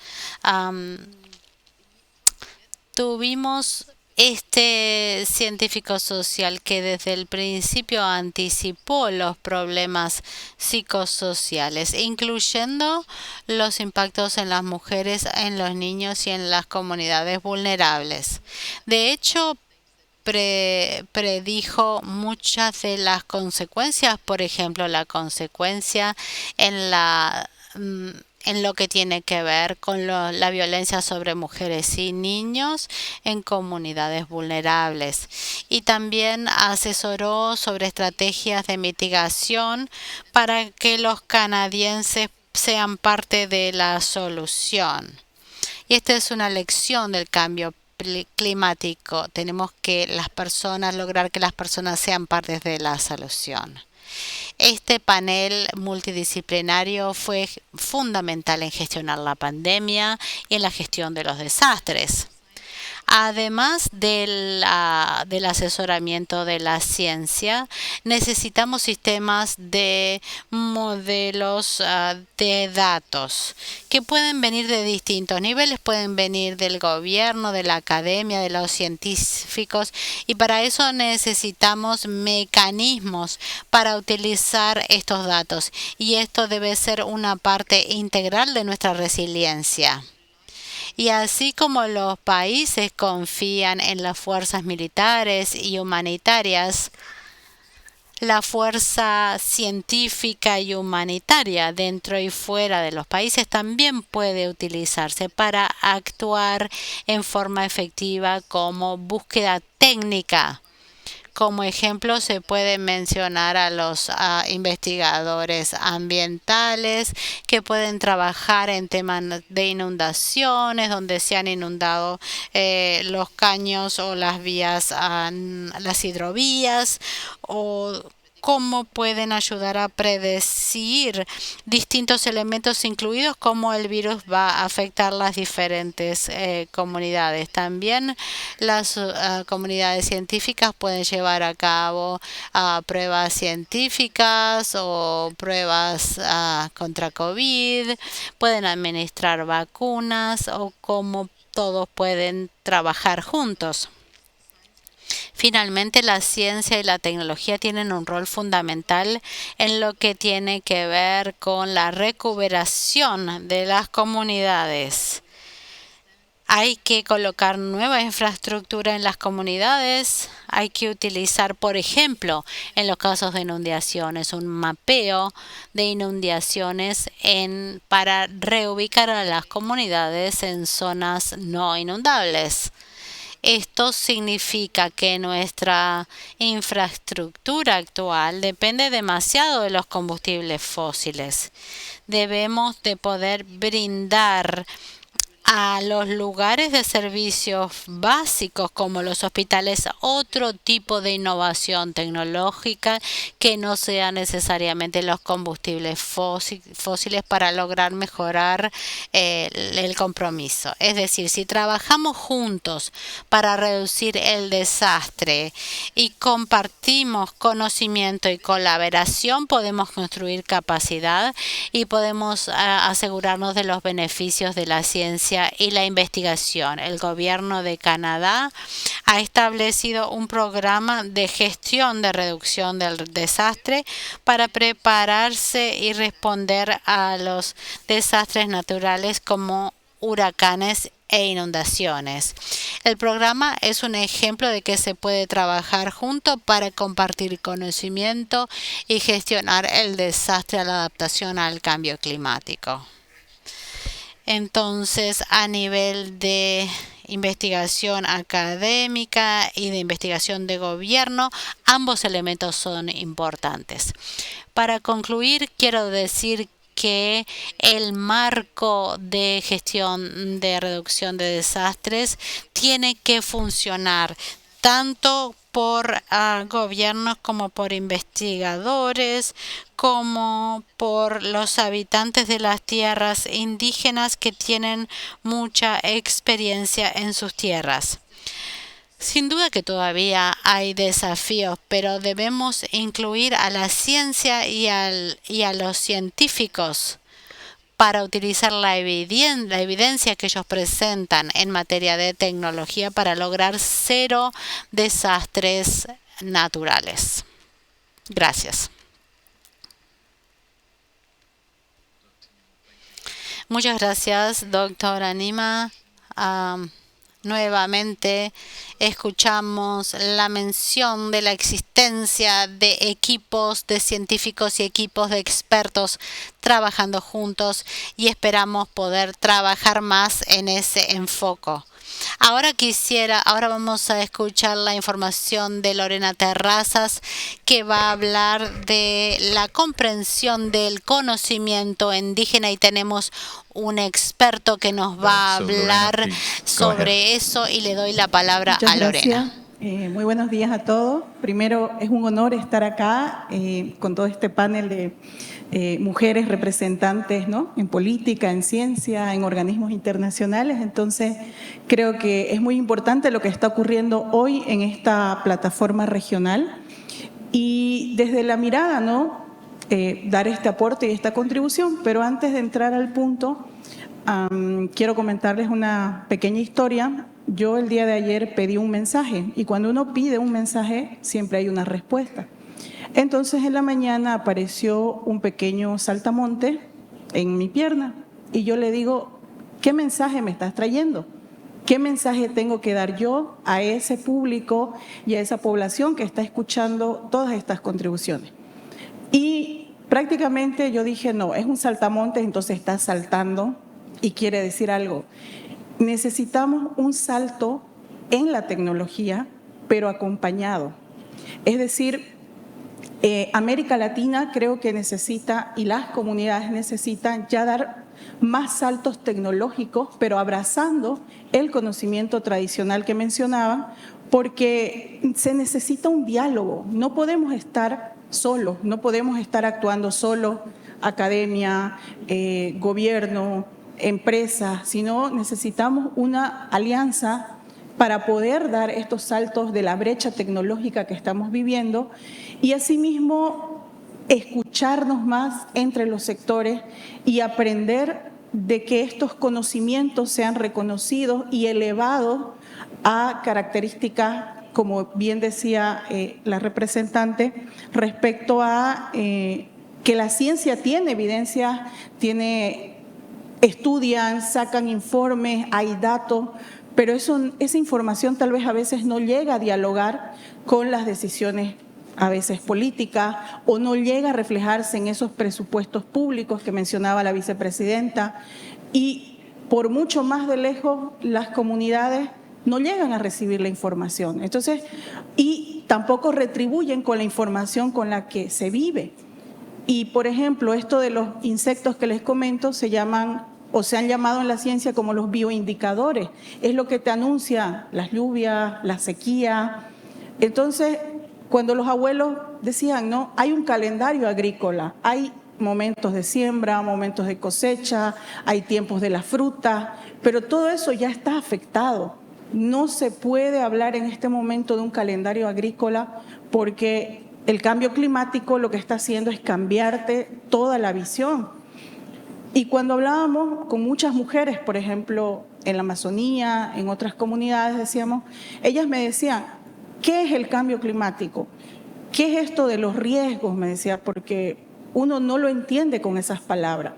tuvimos este científico social que desde el principio anticipó los problemas psicosociales, incluyendo los impactos en las mujeres, en los niños y en las comunidades vulnerables. De hecho, predijo muchas de las consecuencias, por ejemplo, la consecuencia en lo que tiene que ver con la violencia sobre mujeres y niños en comunidades vulnerables. Y también asesoró sobre estrategias de mitigación para que los canadienses sean parte de la solución. Y esta es una lección del cambio climático. Tenemos que lograr que las personas sean parte de la solución. Este panel multidisciplinario fue fundamental en gestionar la pandemia y en la gestión de los desastres. Además del asesoramiento de la ciencia, necesitamos sistemas de modelos de datos que pueden venir de distintos niveles, pueden venir del gobierno, de la academia, de los científicos, y para eso necesitamos mecanismos para utilizar estos datos, y esto debe ser una parte integral de nuestra resiliencia. Y así como los países confían en las fuerzas militares y humanitarias, la fuerza científica y humanitaria dentro y fuera de los países también puede utilizarse para actuar en forma efectiva como búsqueda técnica, Como ejemplo se puede mencionar a los investigadores ambientales que pueden trabajar en temas de inundaciones, donde se han inundado los caños o las vías, las hidrovías, o cómo pueden ayudar a predecir distintos elementos, incluidos cómo el virus va a afectar las diferentes comunidades. También las comunidades científicas pueden llevar a cabo pruebas científicas o pruebas contra COVID, pueden administrar vacunas o cómo todos pueden trabajar juntos. Finalmente, la ciencia y la tecnología tienen un rol fundamental en lo que tiene que ver con la recuperación de las comunidades. Hay que colocar nueva infraestructura en las comunidades. Hay que utilizar, por ejemplo, en los casos de inundaciones, un mapeo de inundaciones para reubicar a las comunidades en zonas no inundables. Esto significa que nuestra infraestructura actual depende demasiado de los combustibles fósiles. Debemos de poder brindar a los lugares de servicios básicos como los hospitales otro tipo de innovación tecnológica que no sea necesariamente los combustibles fósiles para lograr mejorar el compromiso. Es decir, si trabajamos juntos para reducir el desastre y compartimos conocimiento y colaboración, podemos construir capacidad y podemos asegurarnos de los beneficios de la ciencia y la investigación. El gobierno de Canadá ha establecido un programa de gestión de reducción del desastre para prepararse y responder a los desastres naturales como huracanes e inundaciones. El programa es un ejemplo de que se puede trabajar juntos para compartir conocimiento y gestionar el desastre a la adaptación al cambio climático. Entonces, a nivel de investigación académica y de investigación de gobierno, ambos elementos son importantes. Para concluir, quiero decir que el marco de gestión de reducción de desastres tiene que funcionar tanto por gobiernos como por investigadores, como por los habitantes de las tierras indígenas que tienen mucha experiencia en sus tierras. Sin duda que todavía hay desafíos, pero debemos incluir a la ciencia y a los científicos para utilizar la evidencia que ellos presentan en materia de tecnología para lograr cero desastres naturales. Gracias. Muchas gracias, doctora Nima. Nuevamente escuchamos la mención de la existencia de equipos de científicos y equipos de expertos trabajando juntos y esperamos poder trabajar más en ese enfoque. Ahora vamos a escuchar la información de Lorena Terrazas, que va a hablar de la comprensión del conocimiento indígena y tenemos un experto que nos va a hablar sobre eso y le doy la palabra a Lorena. Muy buenos días a todos. Primero, es un honor estar acá con todo este panel de mujeres representantes, ¿no?, en política, en ciencia, en organismos internacionales. Entonces, creo que es muy importante lo que está ocurriendo hoy en esta plataforma regional y desde la mirada, ¿no?, dar este aporte y esta contribución. Pero antes de entrar al punto, quiero comentarles una pequeña historia. Yo el día de ayer pedí un mensaje y cuando uno pide un mensaje siempre hay una respuesta. Entonces en la mañana apareció un pequeño saltamonte en mi pierna y yo le digo, ¿qué mensaje me estás trayendo? ¿Qué mensaje tengo que dar yo a ese público y a esa población que está escuchando todas estas contribuciones? Y prácticamente yo dije, no, es un saltamontes, entonces está saltando y quiere decir algo. Necesitamos un salto en la tecnología, pero acompañado. Es decir, América Latina creo que necesita, y las comunidades necesitan ya dar más saltos tecnológicos, pero abrazando el conocimiento tradicional que mencionaban, porque se necesita un diálogo. No podemos estar solos, no podemos estar actuando solos, academia, gobierno, empresas, sino necesitamos una alianza para poder dar estos saltos de la brecha tecnológica que estamos viviendo y asimismo escucharnos más entre los sectores y aprender de que estos conocimientos sean reconocidos y elevados a características, como bien decía la representante, respecto a que la ciencia tiene evidencia, estudian, sacan informes, hay datos, pero esa información tal vez a veces no llega a dialogar con las decisiones a veces políticas o no llega a reflejarse en esos presupuestos públicos que mencionaba la vicepresidenta y por mucho más de lejos las comunidades no llegan a recibir la información. Entonces, y tampoco retribuyen con la información con la que se vive. Y por ejemplo, esto de los insectos que les comento se llaman o se han llamado en la ciencia como los bioindicadores. Es lo que te anuncia las lluvias, la sequía. Entonces, cuando los abuelos decían, no, hay un calendario agrícola, hay momentos de siembra, momentos de cosecha, hay tiempos de la fruta, pero todo eso ya está afectado. No se puede hablar en este momento de un calendario agrícola porque el cambio climático lo que está haciendo es cambiarte toda la visión. Y cuando hablábamos con muchas mujeres, por ejemplo, en la Amazonía, en otras comunidades, decíamos, ellas me decían, ¿qué es el cambio climático? ¿Qué es esto de los riesgos? Me decía, porque uno no lo entiende con esas palabras.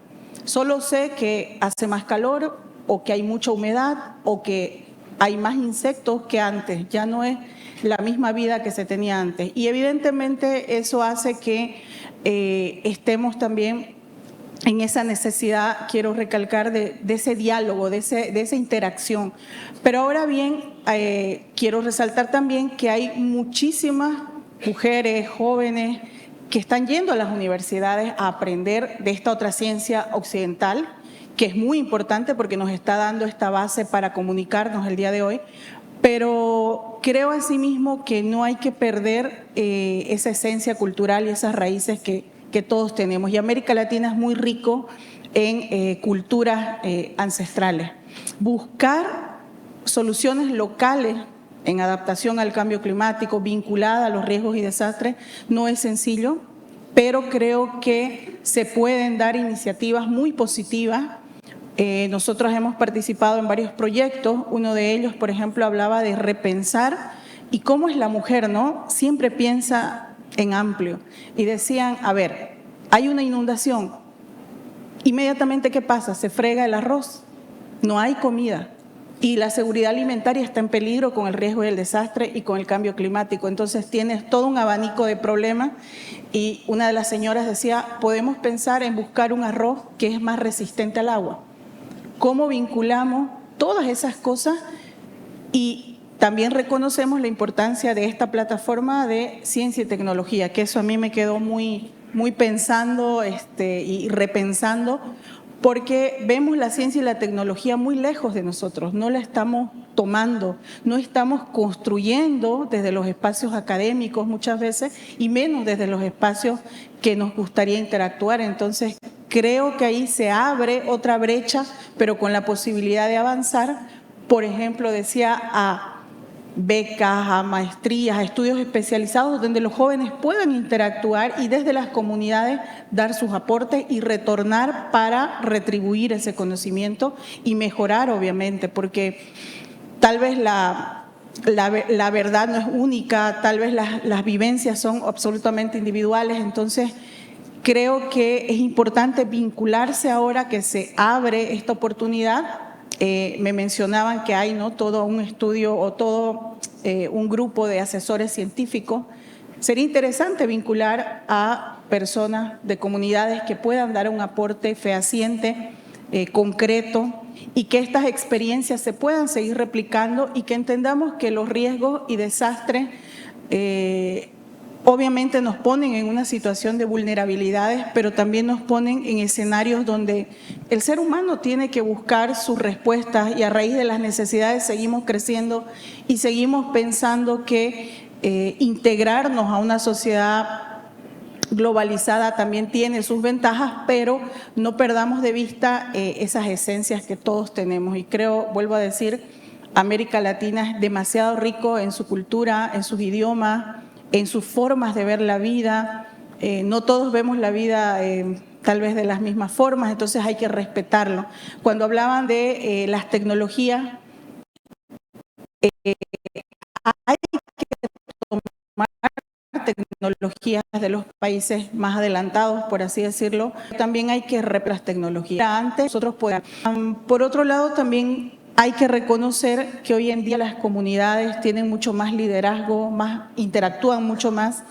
Solo sé que hace más calor o que hay mucha humedad o que hay más insectos que antes. Ya no es la misma vida que se tenía antes. Y evidentemente eso hace que estemos también en esa necesidad, quiero recalcar, de ese diálogo, de esa interacción. Pero ahora bien, quiero resaltar también que hay muchísimas mujeres, jóvenes, que están yendo a las universidades a aprender de esta otra ciencia occidental, que es muy importante porque nos está dando esta base para comunicarnos el día de hoy. Pero creo asimismo que no hay que perder esa esencia cultural y esas raíces que todos tenemos. Y América Latina es muy rico en culturas ancestrales. Buscar soluciones locales en adaptación al cambio climático, vinculada a los riesgos y desastres, no es sencillo, pero creo que se pueden dar iniciativas muy positivas. Nosotros hemos participado en varios proyectos, uno de ellos, por ejemplo, hablaba de repensar y cómo es la mujer, ¿no? Siempre piensa en amplio. Y decían, a ver, hay una inundación, inmediatamente ¿qué pasa? Se frega el arroz, no hay comida. Y la seguridad alimentaria está en peligro con el riesgo del desastre y con el cambio climático. Entonces tienes todo un abanico de problemas y una de las señoras decía, podemos pensar en buscar un arroz que es más resistente al agua. ¿Cómo vinculamos todas esas cosas? Y también reconocemos la importancia de esta plataforma de ciencia y tecnología, que eso a mí me quedó muy pensando y repensando, porque vemos la ciencia y la tecnología muy lejos de nosotros, no la estamos tomando, no estamos construyendo desde los espacios académicos muchas veces y menos desde los espacios que nos gustaría interactuar. Entonces, creo que ahí se abre otra brecha, pero con la posibilidad de avanzar, por ejemplo, decía a becas, a maestrías, a estudios especializados donde los jóvenes puedan interactuar y desde las comunidades dar sus aportes y retornar para retribuir ese conocimiento y mejorar, obviamente, porque tal vez la verdad no es única, tal vez las vivencias son absolutamente individuales, entonces creo que es importante vincularse ahora que se abre esta oportunidad. Me mencionaban que hay todo un estudio o todo un grupo de asesores científicos. Sería interesante vincular a personas de comunidades que puedan dar un aporte fehaciente, concreto, y que estas experiencias se puedan seguir replicando y que entendamos que los riesgos y desastres obviamente nos ponen en una situación de vulnerabilidades, pero también nos ponen en escenarios donde el ser humano tiene que buscar sus respuestas y a raíz de las necesidades seguimos creciendo y seguimos pensando que integrarnos a una sociedad globalizada también tiene sus ventajas, pero no perdamos de vista esas esencias que todos tenemos. Y creo, vuelvo a decir, América Latina es demasiado rico en su cultura, en sus idiomas, en sus formas de ver la vida. No todos vemos la vida tal vez de las mismas formas, entonces hay que respetarlo. Cuando hablaban de las tecnologías, hay que tomar tecnologías de los países más adelantados, por así decirlo. También hay que repetir las tecnologías. Antes nosotros podemos. Por otro lado, también hay que reconocer que hoy en día las comunidades tienen mucho más liderazgo, interactúan mucho más,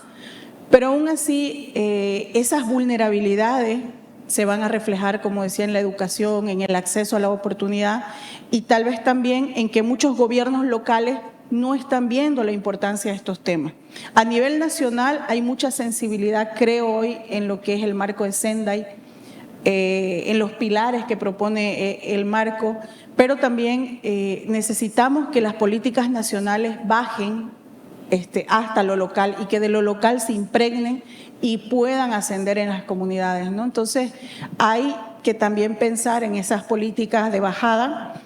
pero aún así esas vulnerabilidades se van a reflejar, como decía, en la educación, en el acceso a la oportunidad y tal vez también en que muchos gobiernos locales no están viendo la importancia de estos temas. A nivel nacional hay mucha sensibilidad, creo hoy, en lo que es el marco de Sendai, en los pilares que propone el marco, pero también necesitamos que las políticas nacionales bajen hasta lo local y que de lo local se impregnen y puedan ascender en las comunidades, ¿no? Entonces hay que también pensar en esas políticas de bajada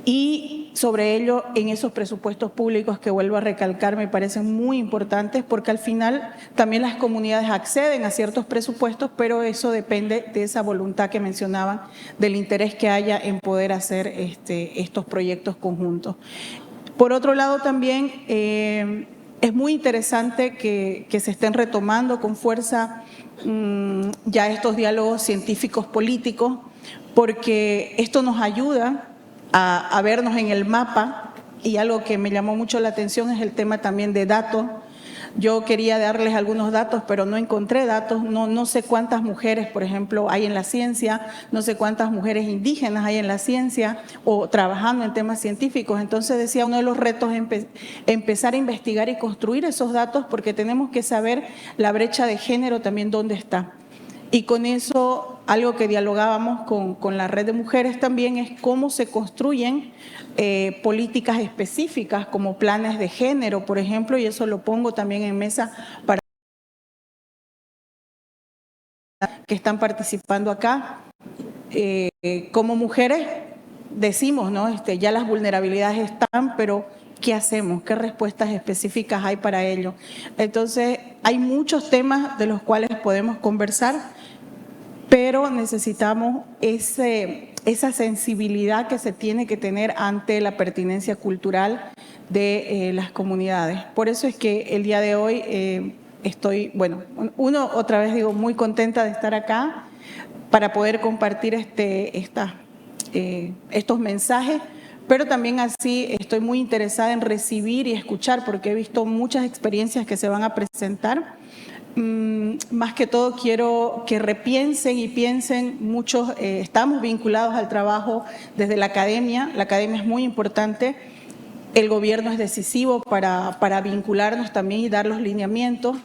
y sobre ello en esos presupuestos públicos que vuelvo a recalcar me parecen muy importantes porque al final también las comunidades acceden a ciertos presupuestos, pero eso depende de esa voluntad que mencionaban, del interés que haya en poder hacer estos proyectos conjuntos. Por otro lado también es muy interesante que se estén retomando con fuerza ya estos diálogos científicos políticos porque esto nos ayuda a vernos en el mapa y algo que me llamó mucho la atención es el tema también de datos. Yo quería darles algunos datos, pero no encontré datos, no sé cuántas mujeres, por ejemplo, hay en la ciencia, no sé cuántas mujeres indígenas hay en la ciencia o trabajando en temas científicos. Entonces decía, uno de los retos es empezar a investigar y construir esos datos porque tenemos que saber la brecha de género también dónde está. Y con eso, algo que dialogábamos con la red de mujeres también es cómo se construyen políticas específicas como planes de género, por ejemplo, y eso lo pongo también en mesa para que están participando acá. Como mujeres decimos, ¿no? Ya las vulnerabilidades están, pero ¿qué hacemos? ¿Qué respuestas específicas hay para ello? Entonces, hay muchos temas de los cuales podemos conversar, pero necesitamos esa sensibilidad que se tiene que tener ante la pertinencia cultural de las comunidades. Por eso es que el día de hoy estoy, otra vez digo, muy contenta de estar acá para poder compartir estos mensajes, pero también así estoy muy interesada en recibir y escuchar porque he visto muchas experiencias que se van a presentar. Más que todo quiero que repiensen y piensen, muchos estamos vinculados al trabajo desde la academia es muy importante, el gobierno es decisivo para vincularnos también y dar los lineamientos,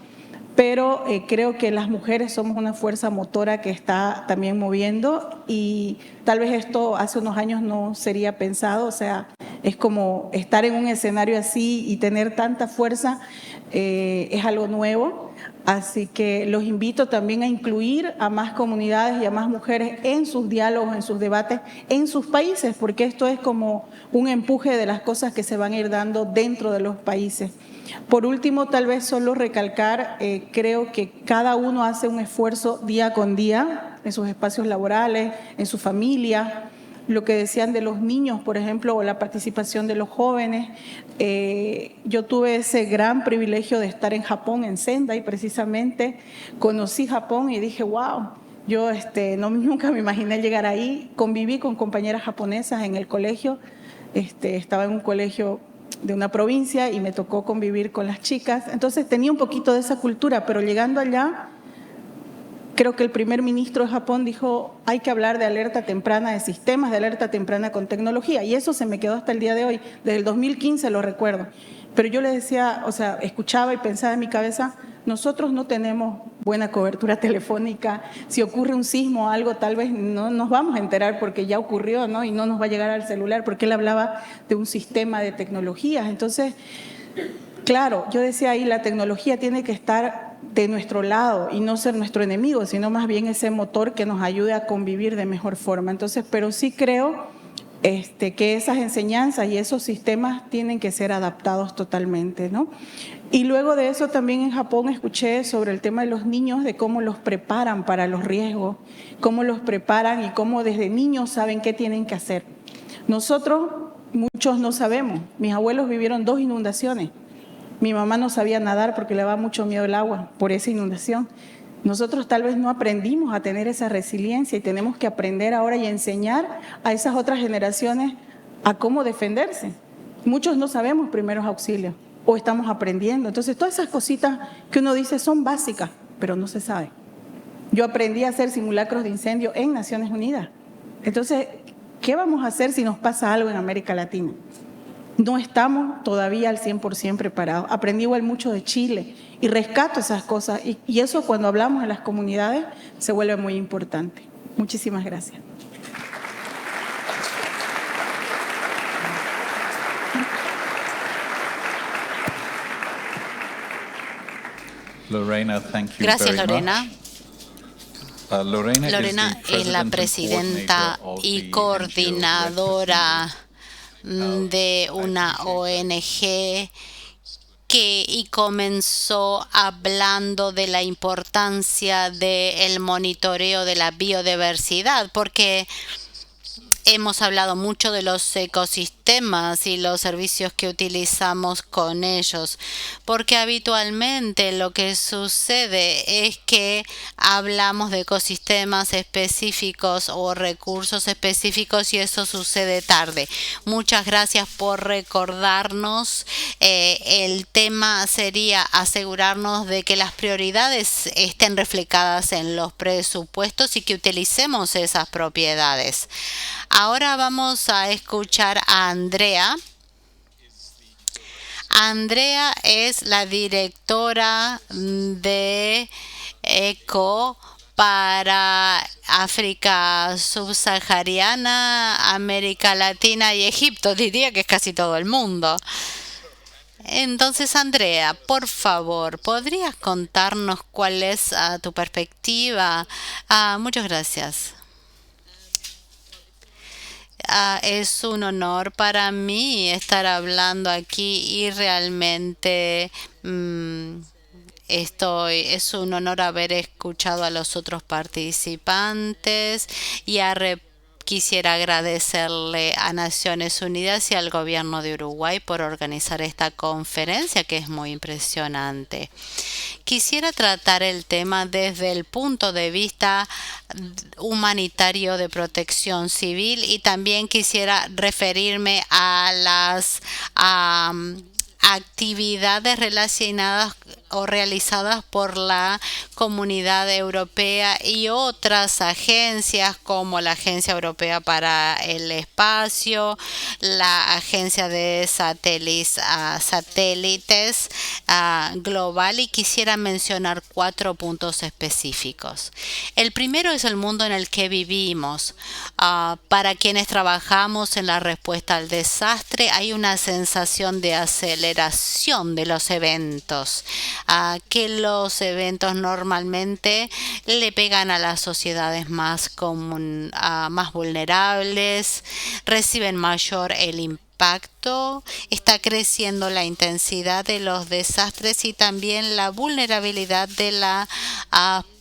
pero creo que las mujeres somos una fuerza motora que está también moviendo y tal vez esto hace unos años no sería pensado, o sea, es como estar en un escenario así y tener tanta fuerza, es algo nuevo. Así que los invito también a incluir a más comunidades y a más mujeres en sus diálogos, en sus debates, en sus países, porque esto es como un empuje de las cosas que se van a ir dando dentro de los países. Por último, tal vez solo recalcar, creo que cada uno hace un esfuerzo día con día en sus espacios laborales, en su familia. Lo que decían de los niños, por ejemplo, o la participación de los jóvenes. Yo tuve ese gran privilegio de estar en Japón, en Sendai precisamente. Conocí Japón y dije, wow, yo nunca me imaginé llegar ahí. Conviví con compañeras japonesas en el colegio. Estaba en un colegio de una provincia y me tocó convivir con las chicas. Entonces tenía un poquito de esa cultura, pero llegando allá, creo que el primer ministro de Japón dijo, hay que hablar de alerta temprana de sistemas, de alerta temprana con tecnología, y eso se me quedó hasta el día de hoy, desde el 2015 lo recuerdo. Pero yo le decía, o sea, escuchaba y pensaba en mi cabeza, nosotros no tenemos buena cobertura telefónica. Si ocurre un sismo o algo, tal vez no nos vamos a enterar porque ya ocurrió, ¿no? Y no nos va a llegar al celular, porque él hablaba de un sistema de tecnologías. Entonces, claro, yo decía ahí, la tecnología tiene que estar de nuestro lado y no ser nuestro enemigo, sino más bien ese motor que nos ayude a convivir de mejor forma. Entonces, pero sí creo que esas enseñanzas y esos sistemas tienen que ser adaptados totalmente, ¿no? Y luego de eso también en Japón escuché sobre el tema de los niños, de cómo los preparan para los riesgos, cómo los preparan y cómo desde niños saben qué tienen que hacer. Nosotros, muchos no sabemos. Mis abuelos vivieron 2 inundaciones. Mi mamá no sabía nadar porque le daba mucho miedo el agua por esa inundación. Nosotros tal vez no aprendimos a tener esa resiliencia y tenemos que aprender ahora y enseñar a esas otras generaciones a cómo defenderse. Muchos no sabemos primeros auxilios o estamos aprendiendo. Entonces, todas esas cositas que uno dice son básicas, pero no se sabe. Yo aprendí a hacer simulacros de incendio en Naciones Unidas. Entonces, ¿qué vamos a hacer si nos pasa algo en América Latina? No estamos todavía al 100% preparados. Aprendí igual mucho de Chile y rescato esas cosas. Y eso cuando hablamos en las comunidades se vuelve muy importante. Muchísimas gracias. Lorena, thank you Gracias, very Lorena. much. Lorena es la presidenta y coordinadora de una ONG y comenzó hablando de la importancia del monitoreo de la biodiversidad, porque hemos hablado mucho de los ecosistemas y los servicios que utilizamos con ellos, porque habitualmente lo que sucede es que hablamos de ecosistemas específicos o recursos específicos y eso sucede tarde. Muchas gracias por recordarnos. El tema sería asegurarnos de que las prioridades estén reflejadas en los presupuestos y que utilicemos esas propiedades. Ahora vamos a escuchar a Andrea. Andrea es la directora de ECO para África subsahariana, América Latina y Egipto. Diría que es casi todo el mundo. Entonces, Andrea, por favor, ¿podrías contarnos cuál es tu perspectiva? Muchas gracias. Es un honor para mí estar hablando aquí y realmente es un honor haber escuchado a los otros participantes y quisiera agradecerle a Naciones Unidas y al gobierno de Uruguay por organizar esta conferencia que es muy impresionante. Quisiera tratar el tema desde el punto de vista humanitario de protección civil y también quisiera referirme a las actividades relacionadas o realizadas por la Comunidad Europea y otras agencias como la Agencia Europea para el Espacio, la Agencia de Satélites Global, y quisiera mencionar 4 puntos específicos. El primero es el mundo en el que vivimos. Para quienes trabajamos en la respuesta al desastre, hay una sensación de aceleración de los eventos. Que los eventos normalmente le pegan a las sociedades más vulnerables, reciben mayor el impacto, está creciendo la intensidad de los desastres y también la vulnerabilidad de las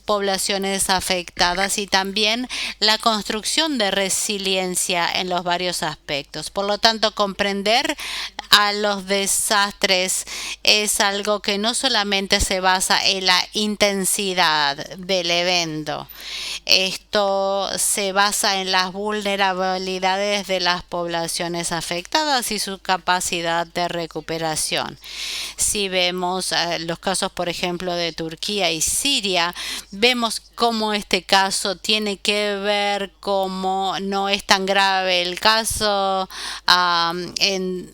poblaciones afectadas y también la construcción de resiliencia en los varios aspectos. Por lo tanto, comprender a los desastres es algo que no solamente se basa en la intensidad del evento. Esto se basa en las vulnerabilidades de las poblaciones afectadas y su capacidad de recuperación. Si vemos los casos, por ejemplo, de Turquía y Siria, vemos cómo este caso tiene que ver cómo no es tan grave el caso en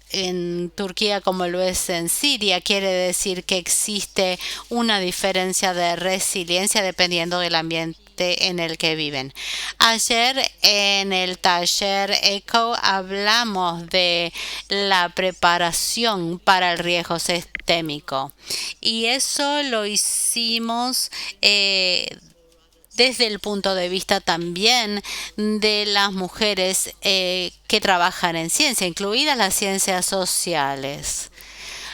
en Turquía como lo es en Siria. Quiere decir que existe una diferencia de resiliencia dependiendo del ambiente en el que viven. Ayer en el taller ECO hablamos de la preparación para el riesgo sistémico y eso lo hicimos desde el punto de vista también de las mujeres que trabajan en ciencia, incluidas las ciencias sociales,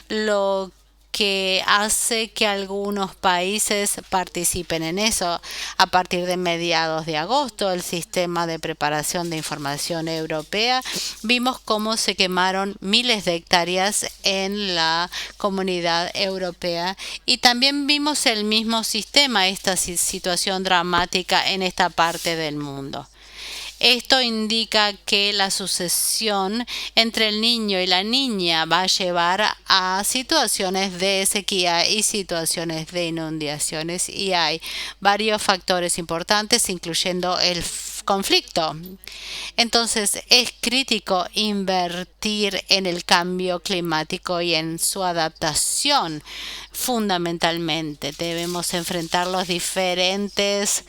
lo que hace que algunos países participen en eso. A partir de mediados de agosto, el sistema de preparación de información europea, vimos cómo se quemaron miles de hectáreas en la comunidad europea y también vimos el mismo sistema, esta situación dramática en esta parte del mundo. Esto indica que la sucesión entre el niño y la niña va a llevar a situaciones de sequía y situaciones de inundaciones y hay varios factores importantes, incluyendo el conflicto. Entonces es crítico invertir en el cambio climático y en su adaptación. Fundamentalmente debemos enfrentar los diferentes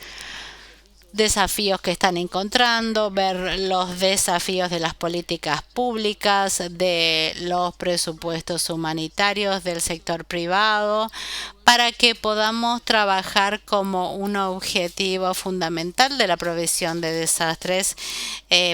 desafíos que están encontrando, ver los desafíos de las políticas públicas, de los presupuestos humanitarios del sector privado, para que podamos trabajar como un objetivo fundamental de la prevención de desastres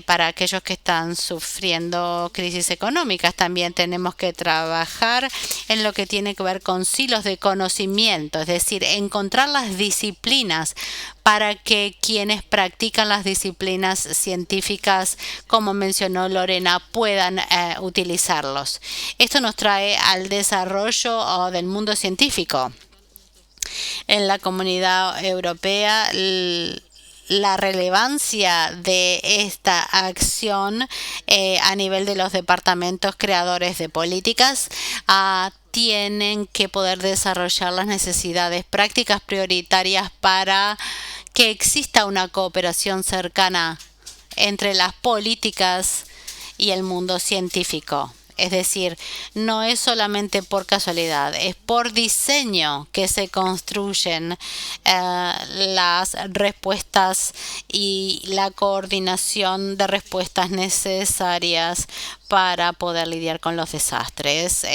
para aquellos que están sufriendo crisis económicas. También tenemos que trabajar en lo que tiene que ver con silos de conocimiento, es decir, encontrar las disciplinas para que quienes practican las disciplinas científicas, como mencionó Lorena, puedan utilizarlos. Esto nos trae al desarrollo del mundo científico. En la comunidad europea, la relevancia de esta acción a nivel de los departamentos creadores de políticas tienen que poder desarrollar las necesidades prácticas prioritarias para que exista una cooperación cercana entre las políticas y el mundo científico. Es decir, no es solamente por casualidad, es por diseño que se construyen las respuestas y la coordinación de respuestas necesarias para poder lidiar con los desastres.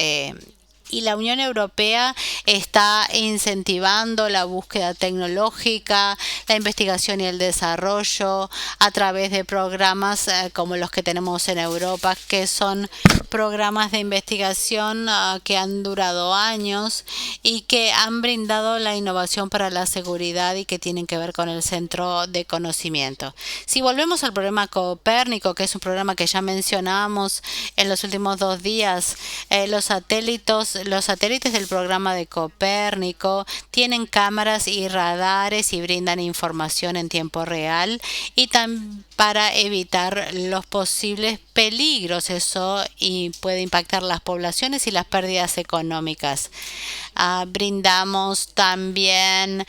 Y la Unión Europea está incentivando la búsqueda tecnológica, la investigación y el desarrollo a través de programas como los que tenemos en Europa, que son programas de investigación que han durado años y que han brindado la innovación para la seguridad y que tienen que ver con el centro de conocimiento. Si volvemos al programa Copérnico, que es un programa que ya mencionamos en los últimos 2 días, los satélites del programa de Copérnico tienen cámaras y radares y brindan información en tiempo real y también para evitar los posibles peligros. Eso y puede impactar las poblaciones y las pérdidas económicas. Brindamos también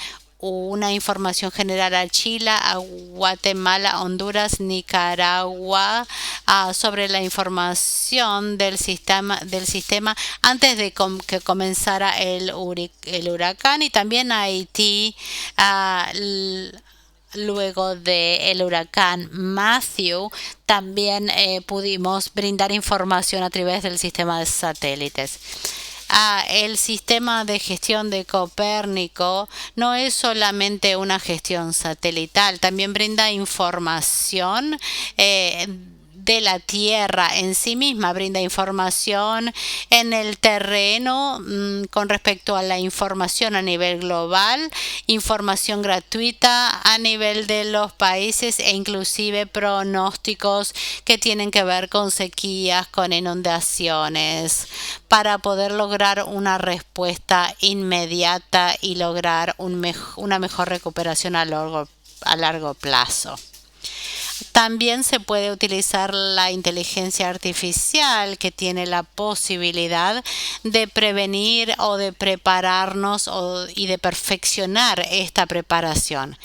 una información general a Chile, a Guatemala, Honduras, Nicaragua sobre la información del sistema antes de que comenzara el huracán y también a Haití luego del huracán Matthew. También pudimos brindar información a través del sistema de satélites. El sistema de gestión de Copérnico no es solamente una gestión satelital, también brinda información de la Tierra en sí misma, brinda información en el terreno con respecto a la información a nivel global, información gratuita a nivel de los países e inclusive pronósticos que tienen que ver con sequías, con inundaciones, para poder lograr una respuesta inmediata y lograr una mejor recuperación a largo plazo. También se puede utilizar la inteligencia artificial, que tiene la posibilidad de prevenir o de prepararnos y de perfeccionar esta preparación.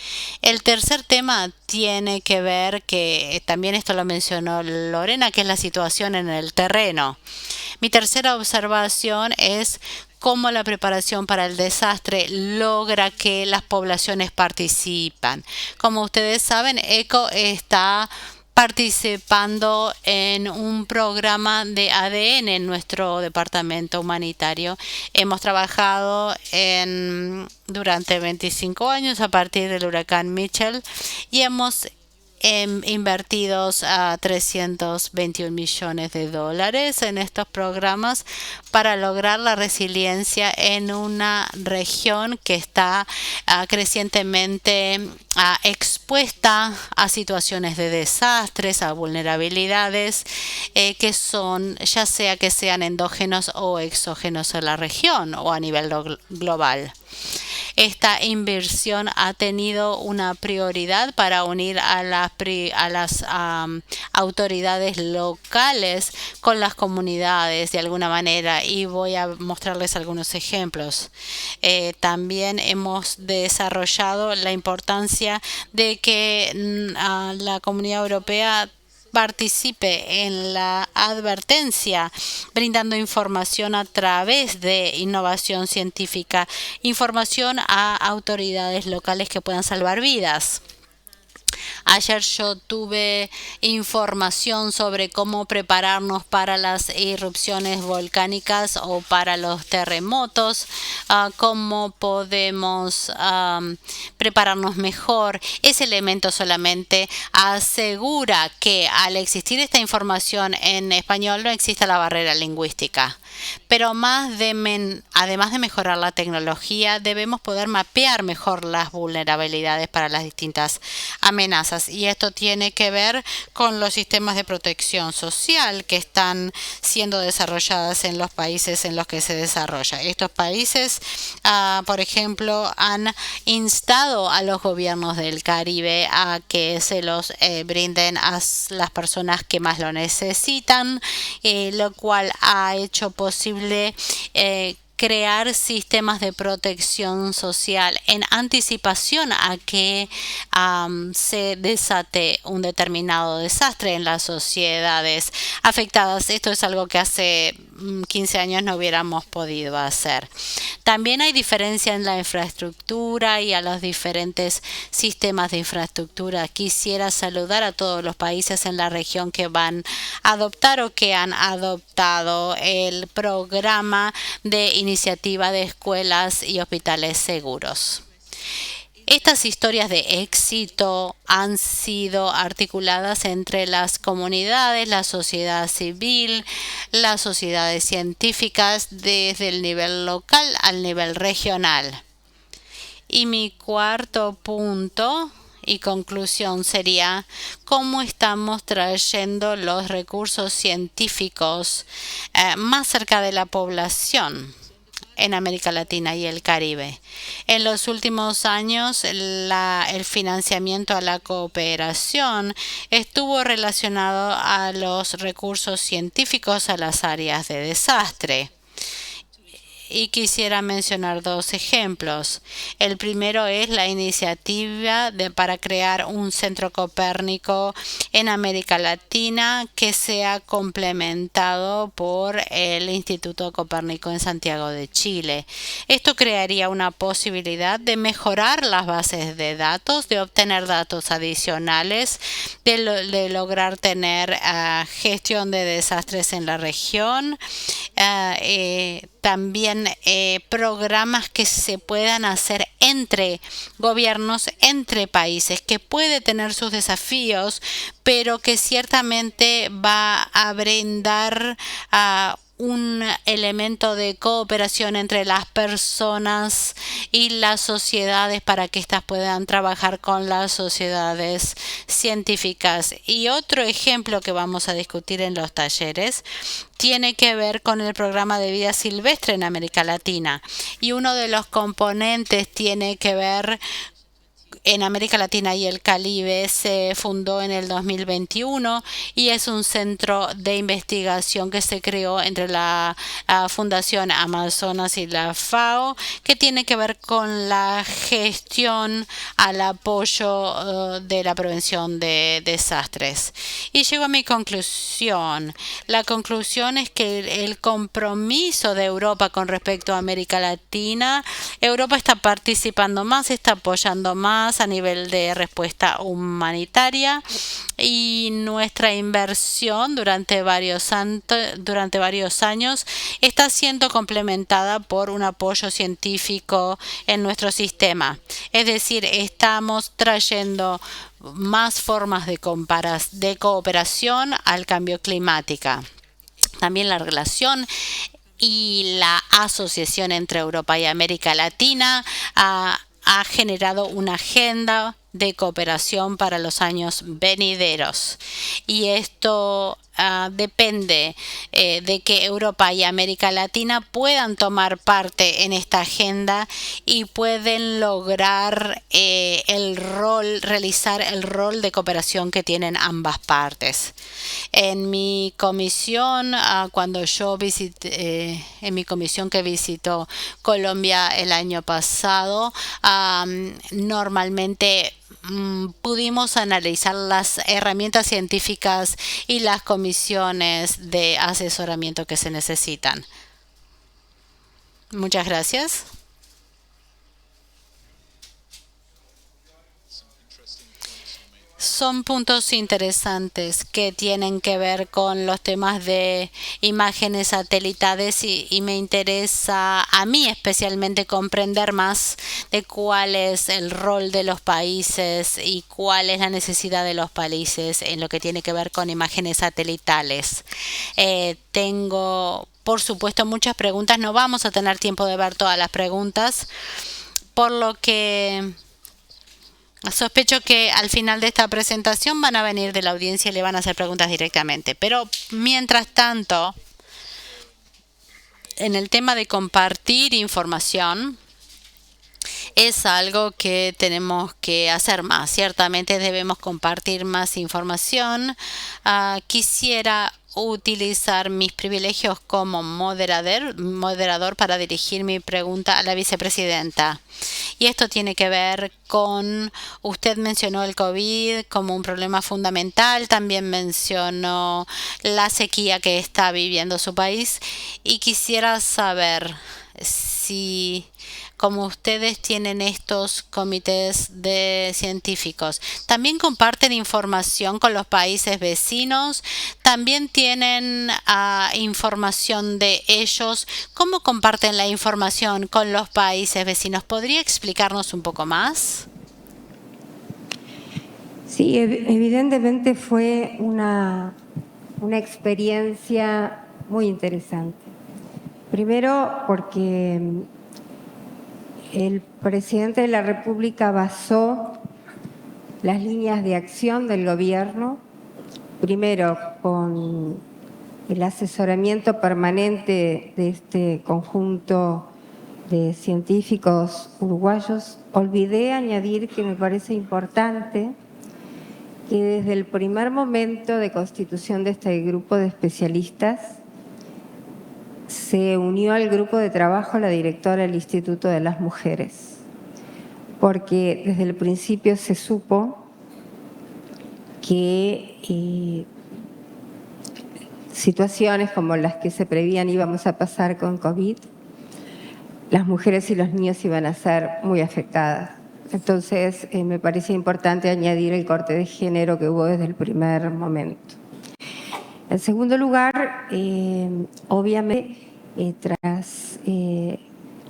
El tercer tema tiene que ver, que también esto lo mencionó Lorena, que es la situación en el terreno. Mi tercera observación es cómo la preparación para el desastre logra que las poblaciones participan. Como ustedes saben, ECHO está participando en un programa de ADN en nuestro departamento humanitario. Hemos trabajado durante 25 años a partir del huracán Mitchell y hemos invertidos a $321 millones en estos programas para lograr la resiliencia en una región que está crecientemente expuesta a situaciones de desastres, a vulnerabilidades que son, ya sea que sean endógenos o exógenos a la región o a nivel global. Esta inversión ha tenido una prioridad para unir a las autoridades locales con las comunidades de alguna manera, y voy a mostrarles algunos ejemplos. También hemos desarrollado la importancia de que la Comunidad Europea participe en la advertencia, brindando información a través de innovación científica, información a autoridades locales que puedan salvar vidas. Ayer yo tuve información sobre cómo prepararnos para las erupciones volcánicas o para los terremotos, cómo podemos prepararnos mejor. Ese elemento solamente asegura que al existir esta información en español no exista la barrera lingüística. Pero además de mejorar la tecnología, debemos poder mapear mejor las vulnerabilidades para las distintas amenazas. Y esto tiene que ver con los sistemas de protección social que están siendo desarrollados en los países en los que se desarrolla. Estos países, por ejemplo, han instado a los gobiernos del Caribe a que se los brinden a las personas que más lo necesitan, lo cual ha hecho posible crear sistemas de protección social en anticipación a que se desate un determinado desastre en las sociedades afectadas. Esto es algo que hace 15 años no hubiéramos podido hacer. También hay diferencia en la infraestructura y a los diferentes sistemas de infraestructura. Quisiera saludar a todos los países en la región que van a adoptar o que han adoptado el programa de iniciativa de escuelas y hospitales seguros. Estas historias de éxito han sido articuladas entre las comunidades, la sociedad civil, las sociedades científicas, desde el nivel local al nivel regional. Y mi cuarto punto y conclusión sería cómo estamos trayendo los recursos científicos más cerca de la población en América Latina y el Caribe. En los últimos años, el financiamiento a la cooperación estuvo relacionado a los recursos científicos a las áreas de desastre. Y quisiera mencionar dos ejemplos. El primero es la iniciativa para crear un centro Copérnico en América Latina que sea complementado por el Instituto Copérnico en Santiago de Chile. Esto crearía una posibilidad de mejorar las bases de datos, de obtener datos adicionales, de lograr tener gestión de desastres en la región, también programas que se puedan hacer entre gobiernos, entre países, que puede tener sus desafíos, pero que ciertamente va a brindar un elemento de cooperación entre las personas y las sociedades para que éstas puedan trabajar con las sociedades científicas. Y otro ejemplo que vamos a discutir en los talleres tiene que ver con el programa de vida silvestre en América Latina. Y uno de los componentes tiene que ver en América Latina y el Caribe se fundó en el 2021 y es un centro de investigación que se creó entre la Fundación Amazonas y la FAO, que tiene que ver con la gestión al apoyo de la prevención de desastres. Y llego a mi conclusión. La conclusión es que el compromiso de Europa con respecto a América Latina, Europa está participando más, está apoyando más a nivel de respuesta humanitaria, y nuestra inversión durante varios años está siendo complementada por un apoyo científico en nuestro sistema. Es decir, estamos trayendo más formas de cooperación al cambio climático. También la relación y la asociación entre Europa y América Latina ha generado una agenda de cooperación para los años venideros. Y esto depende de que Europa y América Latina puedan tomar parte en esta agenda y pueden lograr realizar el rol de cooperación que tienen ambas partes. En mi comisión, cuando yo visité, en mi comisión que visitó Colombia el año pasado, normalmente pudimos analizar las herramientas científicas y las comisiones de asesoramiento que se necesitan. Muchas gracias. Son puntos interesantes que tienen que ver con los temas de imágenes satelitales y me interesa a mí especialmente comprender más de cuál es el rol de los países y cuál es la necesidad de los países en lo que tiene que ver con imágenes satelitales. Tengo, por supuesto, muchas preguntas. No vamos a tener tiempo de ver todas las preguntas, por lo que sospecho que al final de esta presentación van a venir de la audiencia y le van a hacer preguntas directamente. Pero mientras tanto, en el tema de compartir información, es algo que tenemos que hacer más. Ciertamente debemos compartir más información. Quisiera utilizar mis privilegios como moderador para dirigir mi pregunta a la vicepresidenta. Y esto tiene que ver con, usted mencionó el COVID como un problema fundamental, también mencionó la sequía que está viviendo su país y quisiera saber si, como ustedes tienen estos comités de científicos, ¿también comparten información con los países vecinos? ¿También tienen información de ellos? ¿Cómo comparten la información con los países vecinos? ¿Podría explicarnos un poco más? Sí, evidentemente fue una experiencia muy interesante. Primero porque el presidente de la República basó las líneas de acción del gobierno, primero con el asesoramiento permanente de este conjunto de científicos uruguayos. Olvidé añadir que me parece importante que desde el primer momento de constitución de este grupo de especialistas se unió al grupo de trabajo la directora del Instituto de las Mujeres, porque desde el principio se supo que situaciones como las que se prevían íbamos a pasar con COVID, las mujeres y los niños iban a ser muy afectadas. Entonces, me parecía importante añadir el corte de género que hubo desde el primer momento. En segundo lugar, obviamente, tras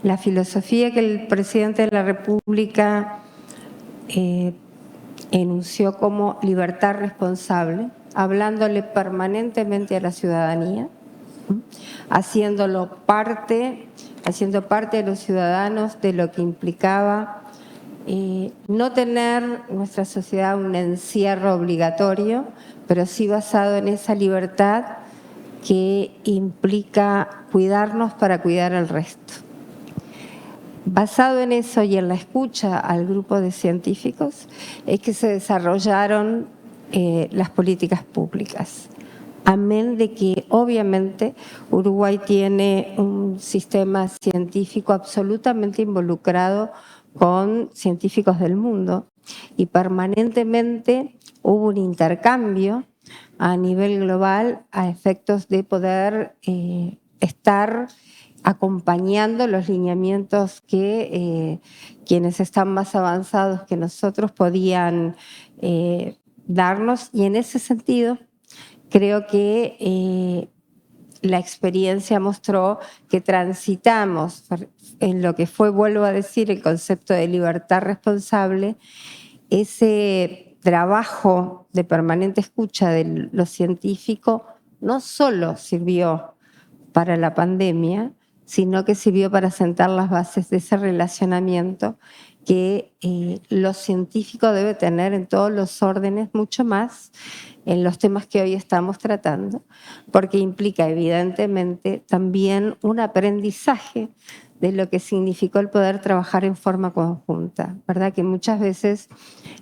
la filosofía que el presidente de la República enunció como libertad responsable, hablándole permanentemente a la ciudadanía, haciendo parte de los ciudadanos de lo que implicaba no tener nuestra sociedad un encierro obligatorio, pero sí basado en esa libertad que implica cuidarnos para cuidar al resto. basado en eso y en la escucha al grupo de científicos, es que se desarrollaron las políticas públicas. Amén de que obviamente Uruguay tiene un sistema científico absolutamente involucrado con científicos del mundo y permanentemente hubo un intercambio a nivel global a efectos de poder estar acompañando los lineamientos que quienes están más avanzados que nosotros podían darnos, y en ese sentido creo que la experiencia mostró que transitamos en lo que fue, vuelvo a decir, el concepto de libertad responsable, ese trabajo de permanente escucha de lo científico no solo sirvió para la pandemia, sino que sirvió para sentar las bases de ese relacionamiento que lo científico debe tener en todos los órdenes, mucho más en los temas que hoy estamos tratando, porque implica evidentemente también un aprendizaje de lo que significó el poder trabajar en forma conjunta, ¿verdad? Que muchas veces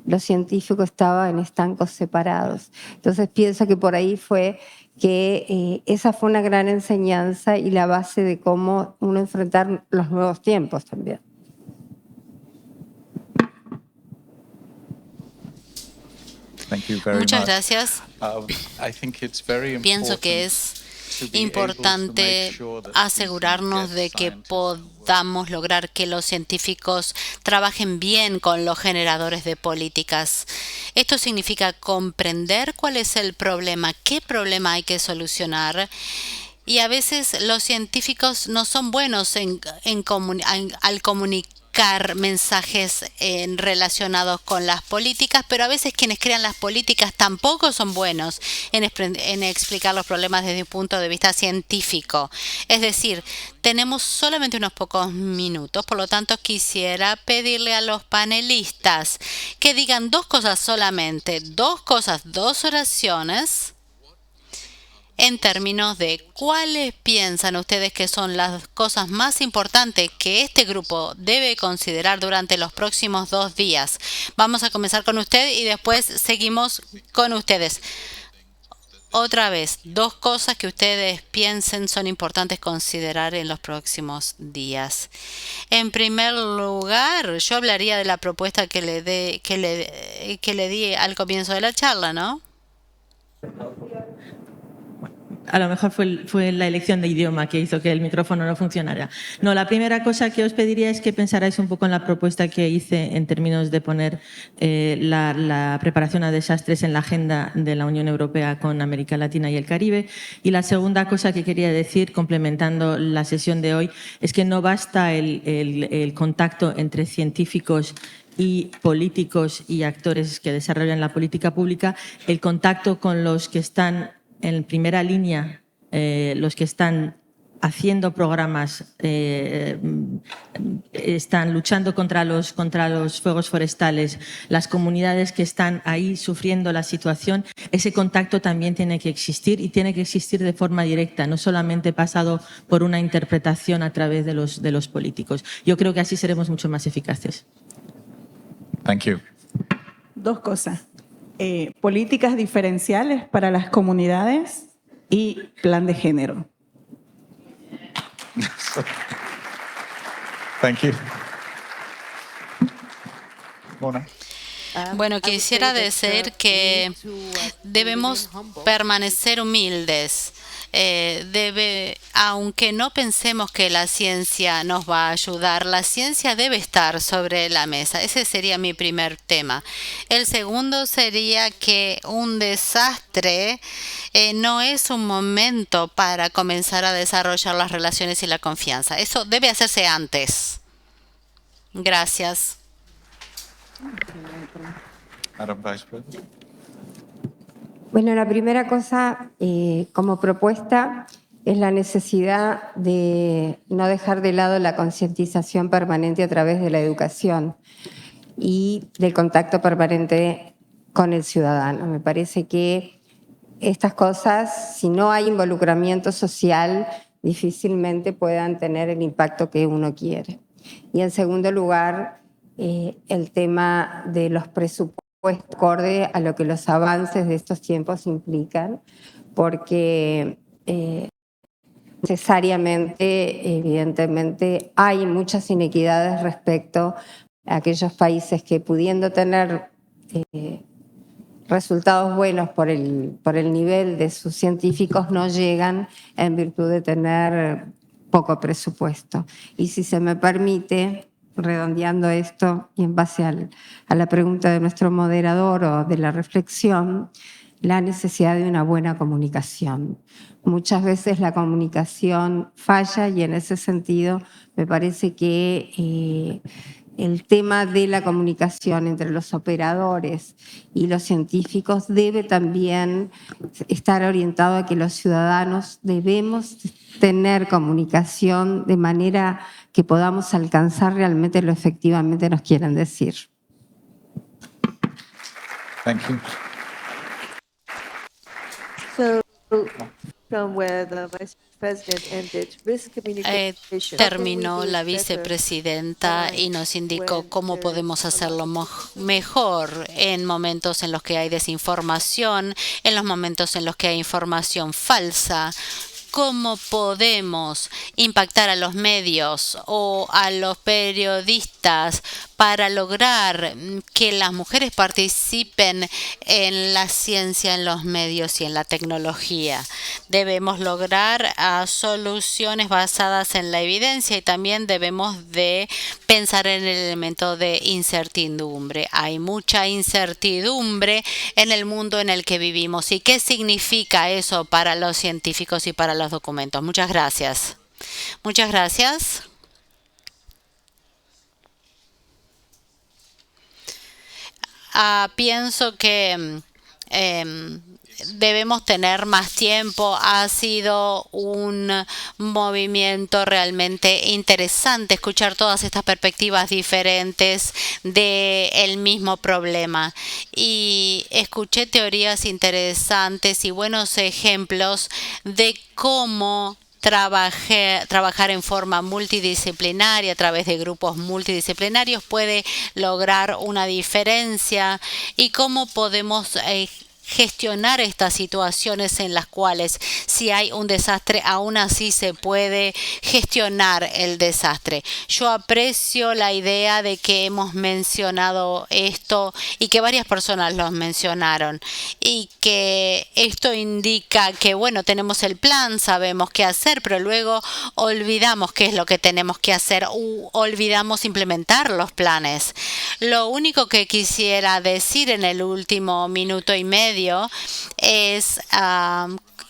los científicos estaban en estancos separados. Entonces pienso que por ahí fue que esa fue una gran enseñanza y la base de cómo uno enfrentar los nuevos tiempos también. Muchas gracias. Pienso que es importante asegurarnos de que podamos lograr que los científicos trabajen bien con los generadores de políticas. Esto significa comprender cuál es el problema, qué problema hay que solucionar. Y a veces los científicos no son buenos al comunicar mensajes relacionados con las políticas, pero a veces quienes crean las políticas tampoco son buenos en explicar los problemas desde un punto de vista científico. Es decir, tenemos solamente unos pocos minutos, por lo tanto quisiera pedirle a los panelistas que digan dos cosas solamente, dos oraciones, en términos de cuáles piensan ustedes que son las cosas más importantes que este grupo debe considerar durante los próximos 2 días. Vamos a comenzar con usted y después seguimos con ustedes. Otra vez, 2 cosas que ustedes piensen son importantes considerar en los próximos días. En primer lugar, yo hablaría de la propuesta que le di al comienzo de la charla, ¿no? A lo mejor fue la elección de idioma que hizo que el micrófono no funcionara. No, la primera cosa que os pediría es que pensarais un poco en la propuesta que hice en términos de poner la preparación a desastres en la agenda de la Unión Europea con América Latina y el Caribe. Y la segunda cosa que quería decir, complementando la sesión de hoy, es que no basta el contacto entre científicos y políticos y actores que desarrollan la política pública, el contacto con los que están en primera línea, los que están haciendo programas, están luchando contra los fuegos forestales, las comunidades que están ahí sufriendo la situación, ese contacto también tiene que existir y tiene que existir de forma directa, no solamente pasado por una interpretación a través de los políticos. Yo creo que así seremos mucho más eficaces. Thank you. 2 cosas. Políticas diferenciales para las comunidades y plan de género. Thank you. Mona. Bueno, quisiera decir que debemos permanecer humildes. Aunque no pensemos que la ciencia nos va a ayudar, la ciencia debe estar sobre la mesa. Ese sería mi primer tema. El segundo sería que un desastre no es un momento para comenzar a desarrollar las relaciones y la confianza. Eso debe hacerse antes. Gracias. Madam Vice President. Bueno, la primera cosa como propuesta es la necesidad de no dejar de lado la concientización permanente a través de la educación y del contacto permanente con el ciudadano. Me parece que estas cosas, si no hay involucramiento social, difícilmente puedan tener el impacto que uno quiere. Y en segundo lugar, el tema de los presupuestos acorde a lo que los avances de estos tiempos implican, porque necesariamente, evidentemente, hay muchas inequidades respecto a aquellos países que, pudiendo tener resultados buenos por el nivel de sus científicos, no llegan en virtud de tener poco presupuesto. Y si se me permite, redondeando esto y en base a la pregunta de nuestro moderador o de la reflexión, la necesidad de una buena comunicación. Muchas veces la comunicación falla y en ese sentido me parece que el tema de la comunicación entre los operadores y los científicos debe también estar orientado a que los ciudadanos debemos tener comunicación de manera que podamos alcanzar realmente lo efectivamente nos quieren decir. Thank you. So, from where the Vice President ended, risk communication. Terminó la vicepresidenta y nos indicó cómo podemos hacerlo mejor en momentos en los que hay desinformación, en los momentos en los que hay información falsa. ¿Cómo podemos impactar a los medios o a los periodistas para lograr que las mujeres participen en la ciencia, en los medios y en la tecnología? Debemos lograr soluciones basadas en la evidencia y también debemos de pensar en el elemento de incertidumbre. Hay mucha incertidumbre en el mundo en el que vivimos. ¿Y qué significa eso para los científicos y para los documentos? Muchas gracias. Muchas gracias. Pienso que debemos tener más tiempo. Ha sido un movimiento realmente interesante escuchar todas estas perspectivas diferentes del mismo problema. Y escuché teorías interesantes y buenos ejemplos de cómo trabajar en forma multidisciplinaria a través de grupos multidisciplinarios puede lograr una diferencia y cómo podemos gestionar estas situaciones en las cuales si hay un desastre aún así se puede gestionar el desastre. Yo aprecio la idea de que hemos mencionado esto y que varias personas lo mencionaron y que esto indica que bueno, tenemos el plan, sabemos qué hacer, pero luego olvidamos qué es lo que tenemos que hacer o olvidamos implementar los planes. Lo único que quisiera decir en el último minuto y medio es,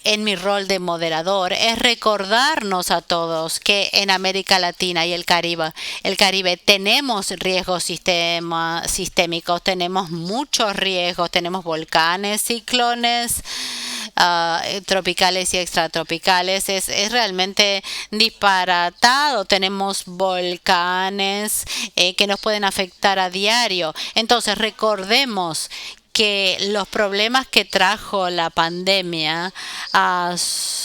en mi rol de moderador, es recordarnos a todos que en América Latina y el Caribe tenemos riesgos sistémicos, tenemos muchos riesgos, tenemos volcanes, ciclones, tropicales y extratropicales. Es realmente disparatado. Tenemos volcanes que nos pueden afectar a diario. Entonces recordemos que los problemas que trajo la pandemia,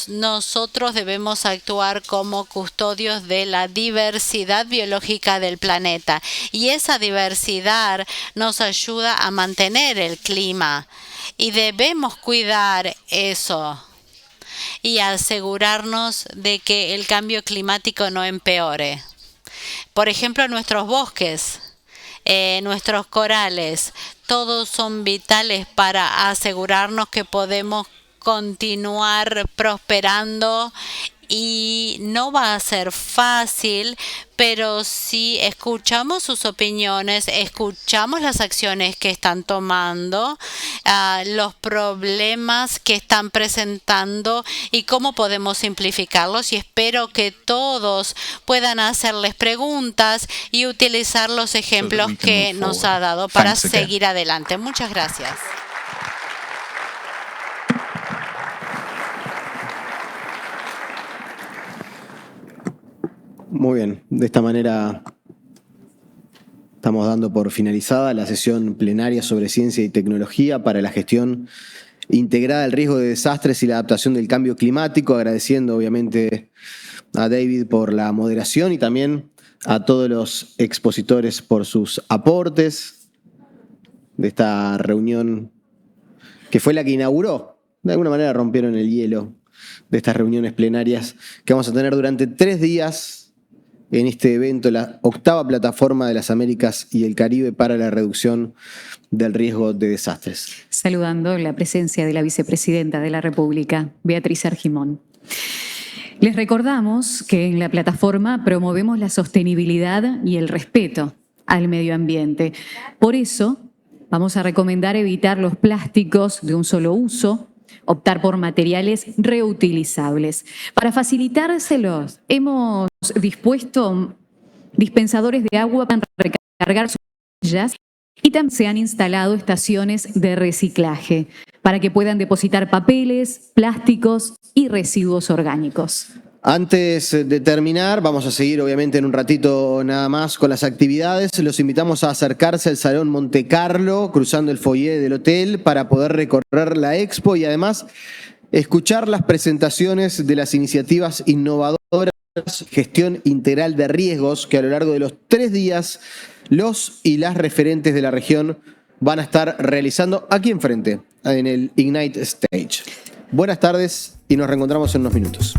nosotros debemos actuar como custodios de la diversidad biológica del planeta. Y esa diversidad nos ayuda a mantener el clima. Y debemos cuidar eso y asegurarnos de que el cambio climático no empeore. Por ejemplo, nuestros bosques, nuestros corales, todos son vitales para asegurarnos que podemos continuar prosperando. Y no va a ser fácil, pero si escuchamos sus opiniones, escuchamos las acciones que están tomando, los problemas que están presentando y cómo podemos simplificarlos. Y espero que todos puedan hacerles preguntas y utilizar los ejemplos que nos ha dado para seguir adelante. Muchas gracias. Muy bien, de esta manera estamos dando por finalizada la sesión plenaria sobre ciencia y tecnología para la gestión integrada del riesgo de desastres y la adaptación del cambio climático, agradeciendo obviamente a David por la moderación y también a todos los expositores por sus aportes de esta reunión que fue la que inauguró. De alguna manera rompieron el hielo de estas reuniones plenarias que vamos a tener durante 3 días en este evento, la 8ª plataforma de las Américas y el Caribe para la reducción del riesgo de desastres. Saludando la presencia de la vicepresidenta de la República, Beatriz Argimón. Les recordamos que en la plataforma promovemos la sostenibilidad y el respeto al medio ambiente. Por eso, vamos a recomendar evitar los plásticos de un solo uso, optar por materiales reutilizables. Para facilitárselos, hemos dispuesto dispensadores de agua para recargar sus botellas y también se han instalado estaciones de reciclaje para que puedan depositar papeles, plásticos y residuos orgánicos. Antes de terminar, vamos a seguir obviamente en un ratito nada más con las actividades. Los invitamos a acercarse al Salón Monte Carlo, cruzando el foyer del hotel, para poder recorrer la expo y además escuchar las presentaciones de las iniciativas innovadoras, gestión integral de riesgos, que a lo largo de los 3 días los y las referentes de la región van a estar realizando aquí enfrente, en el Ignite Stage. Buenas tardes y nos reencontramos en unos minutos.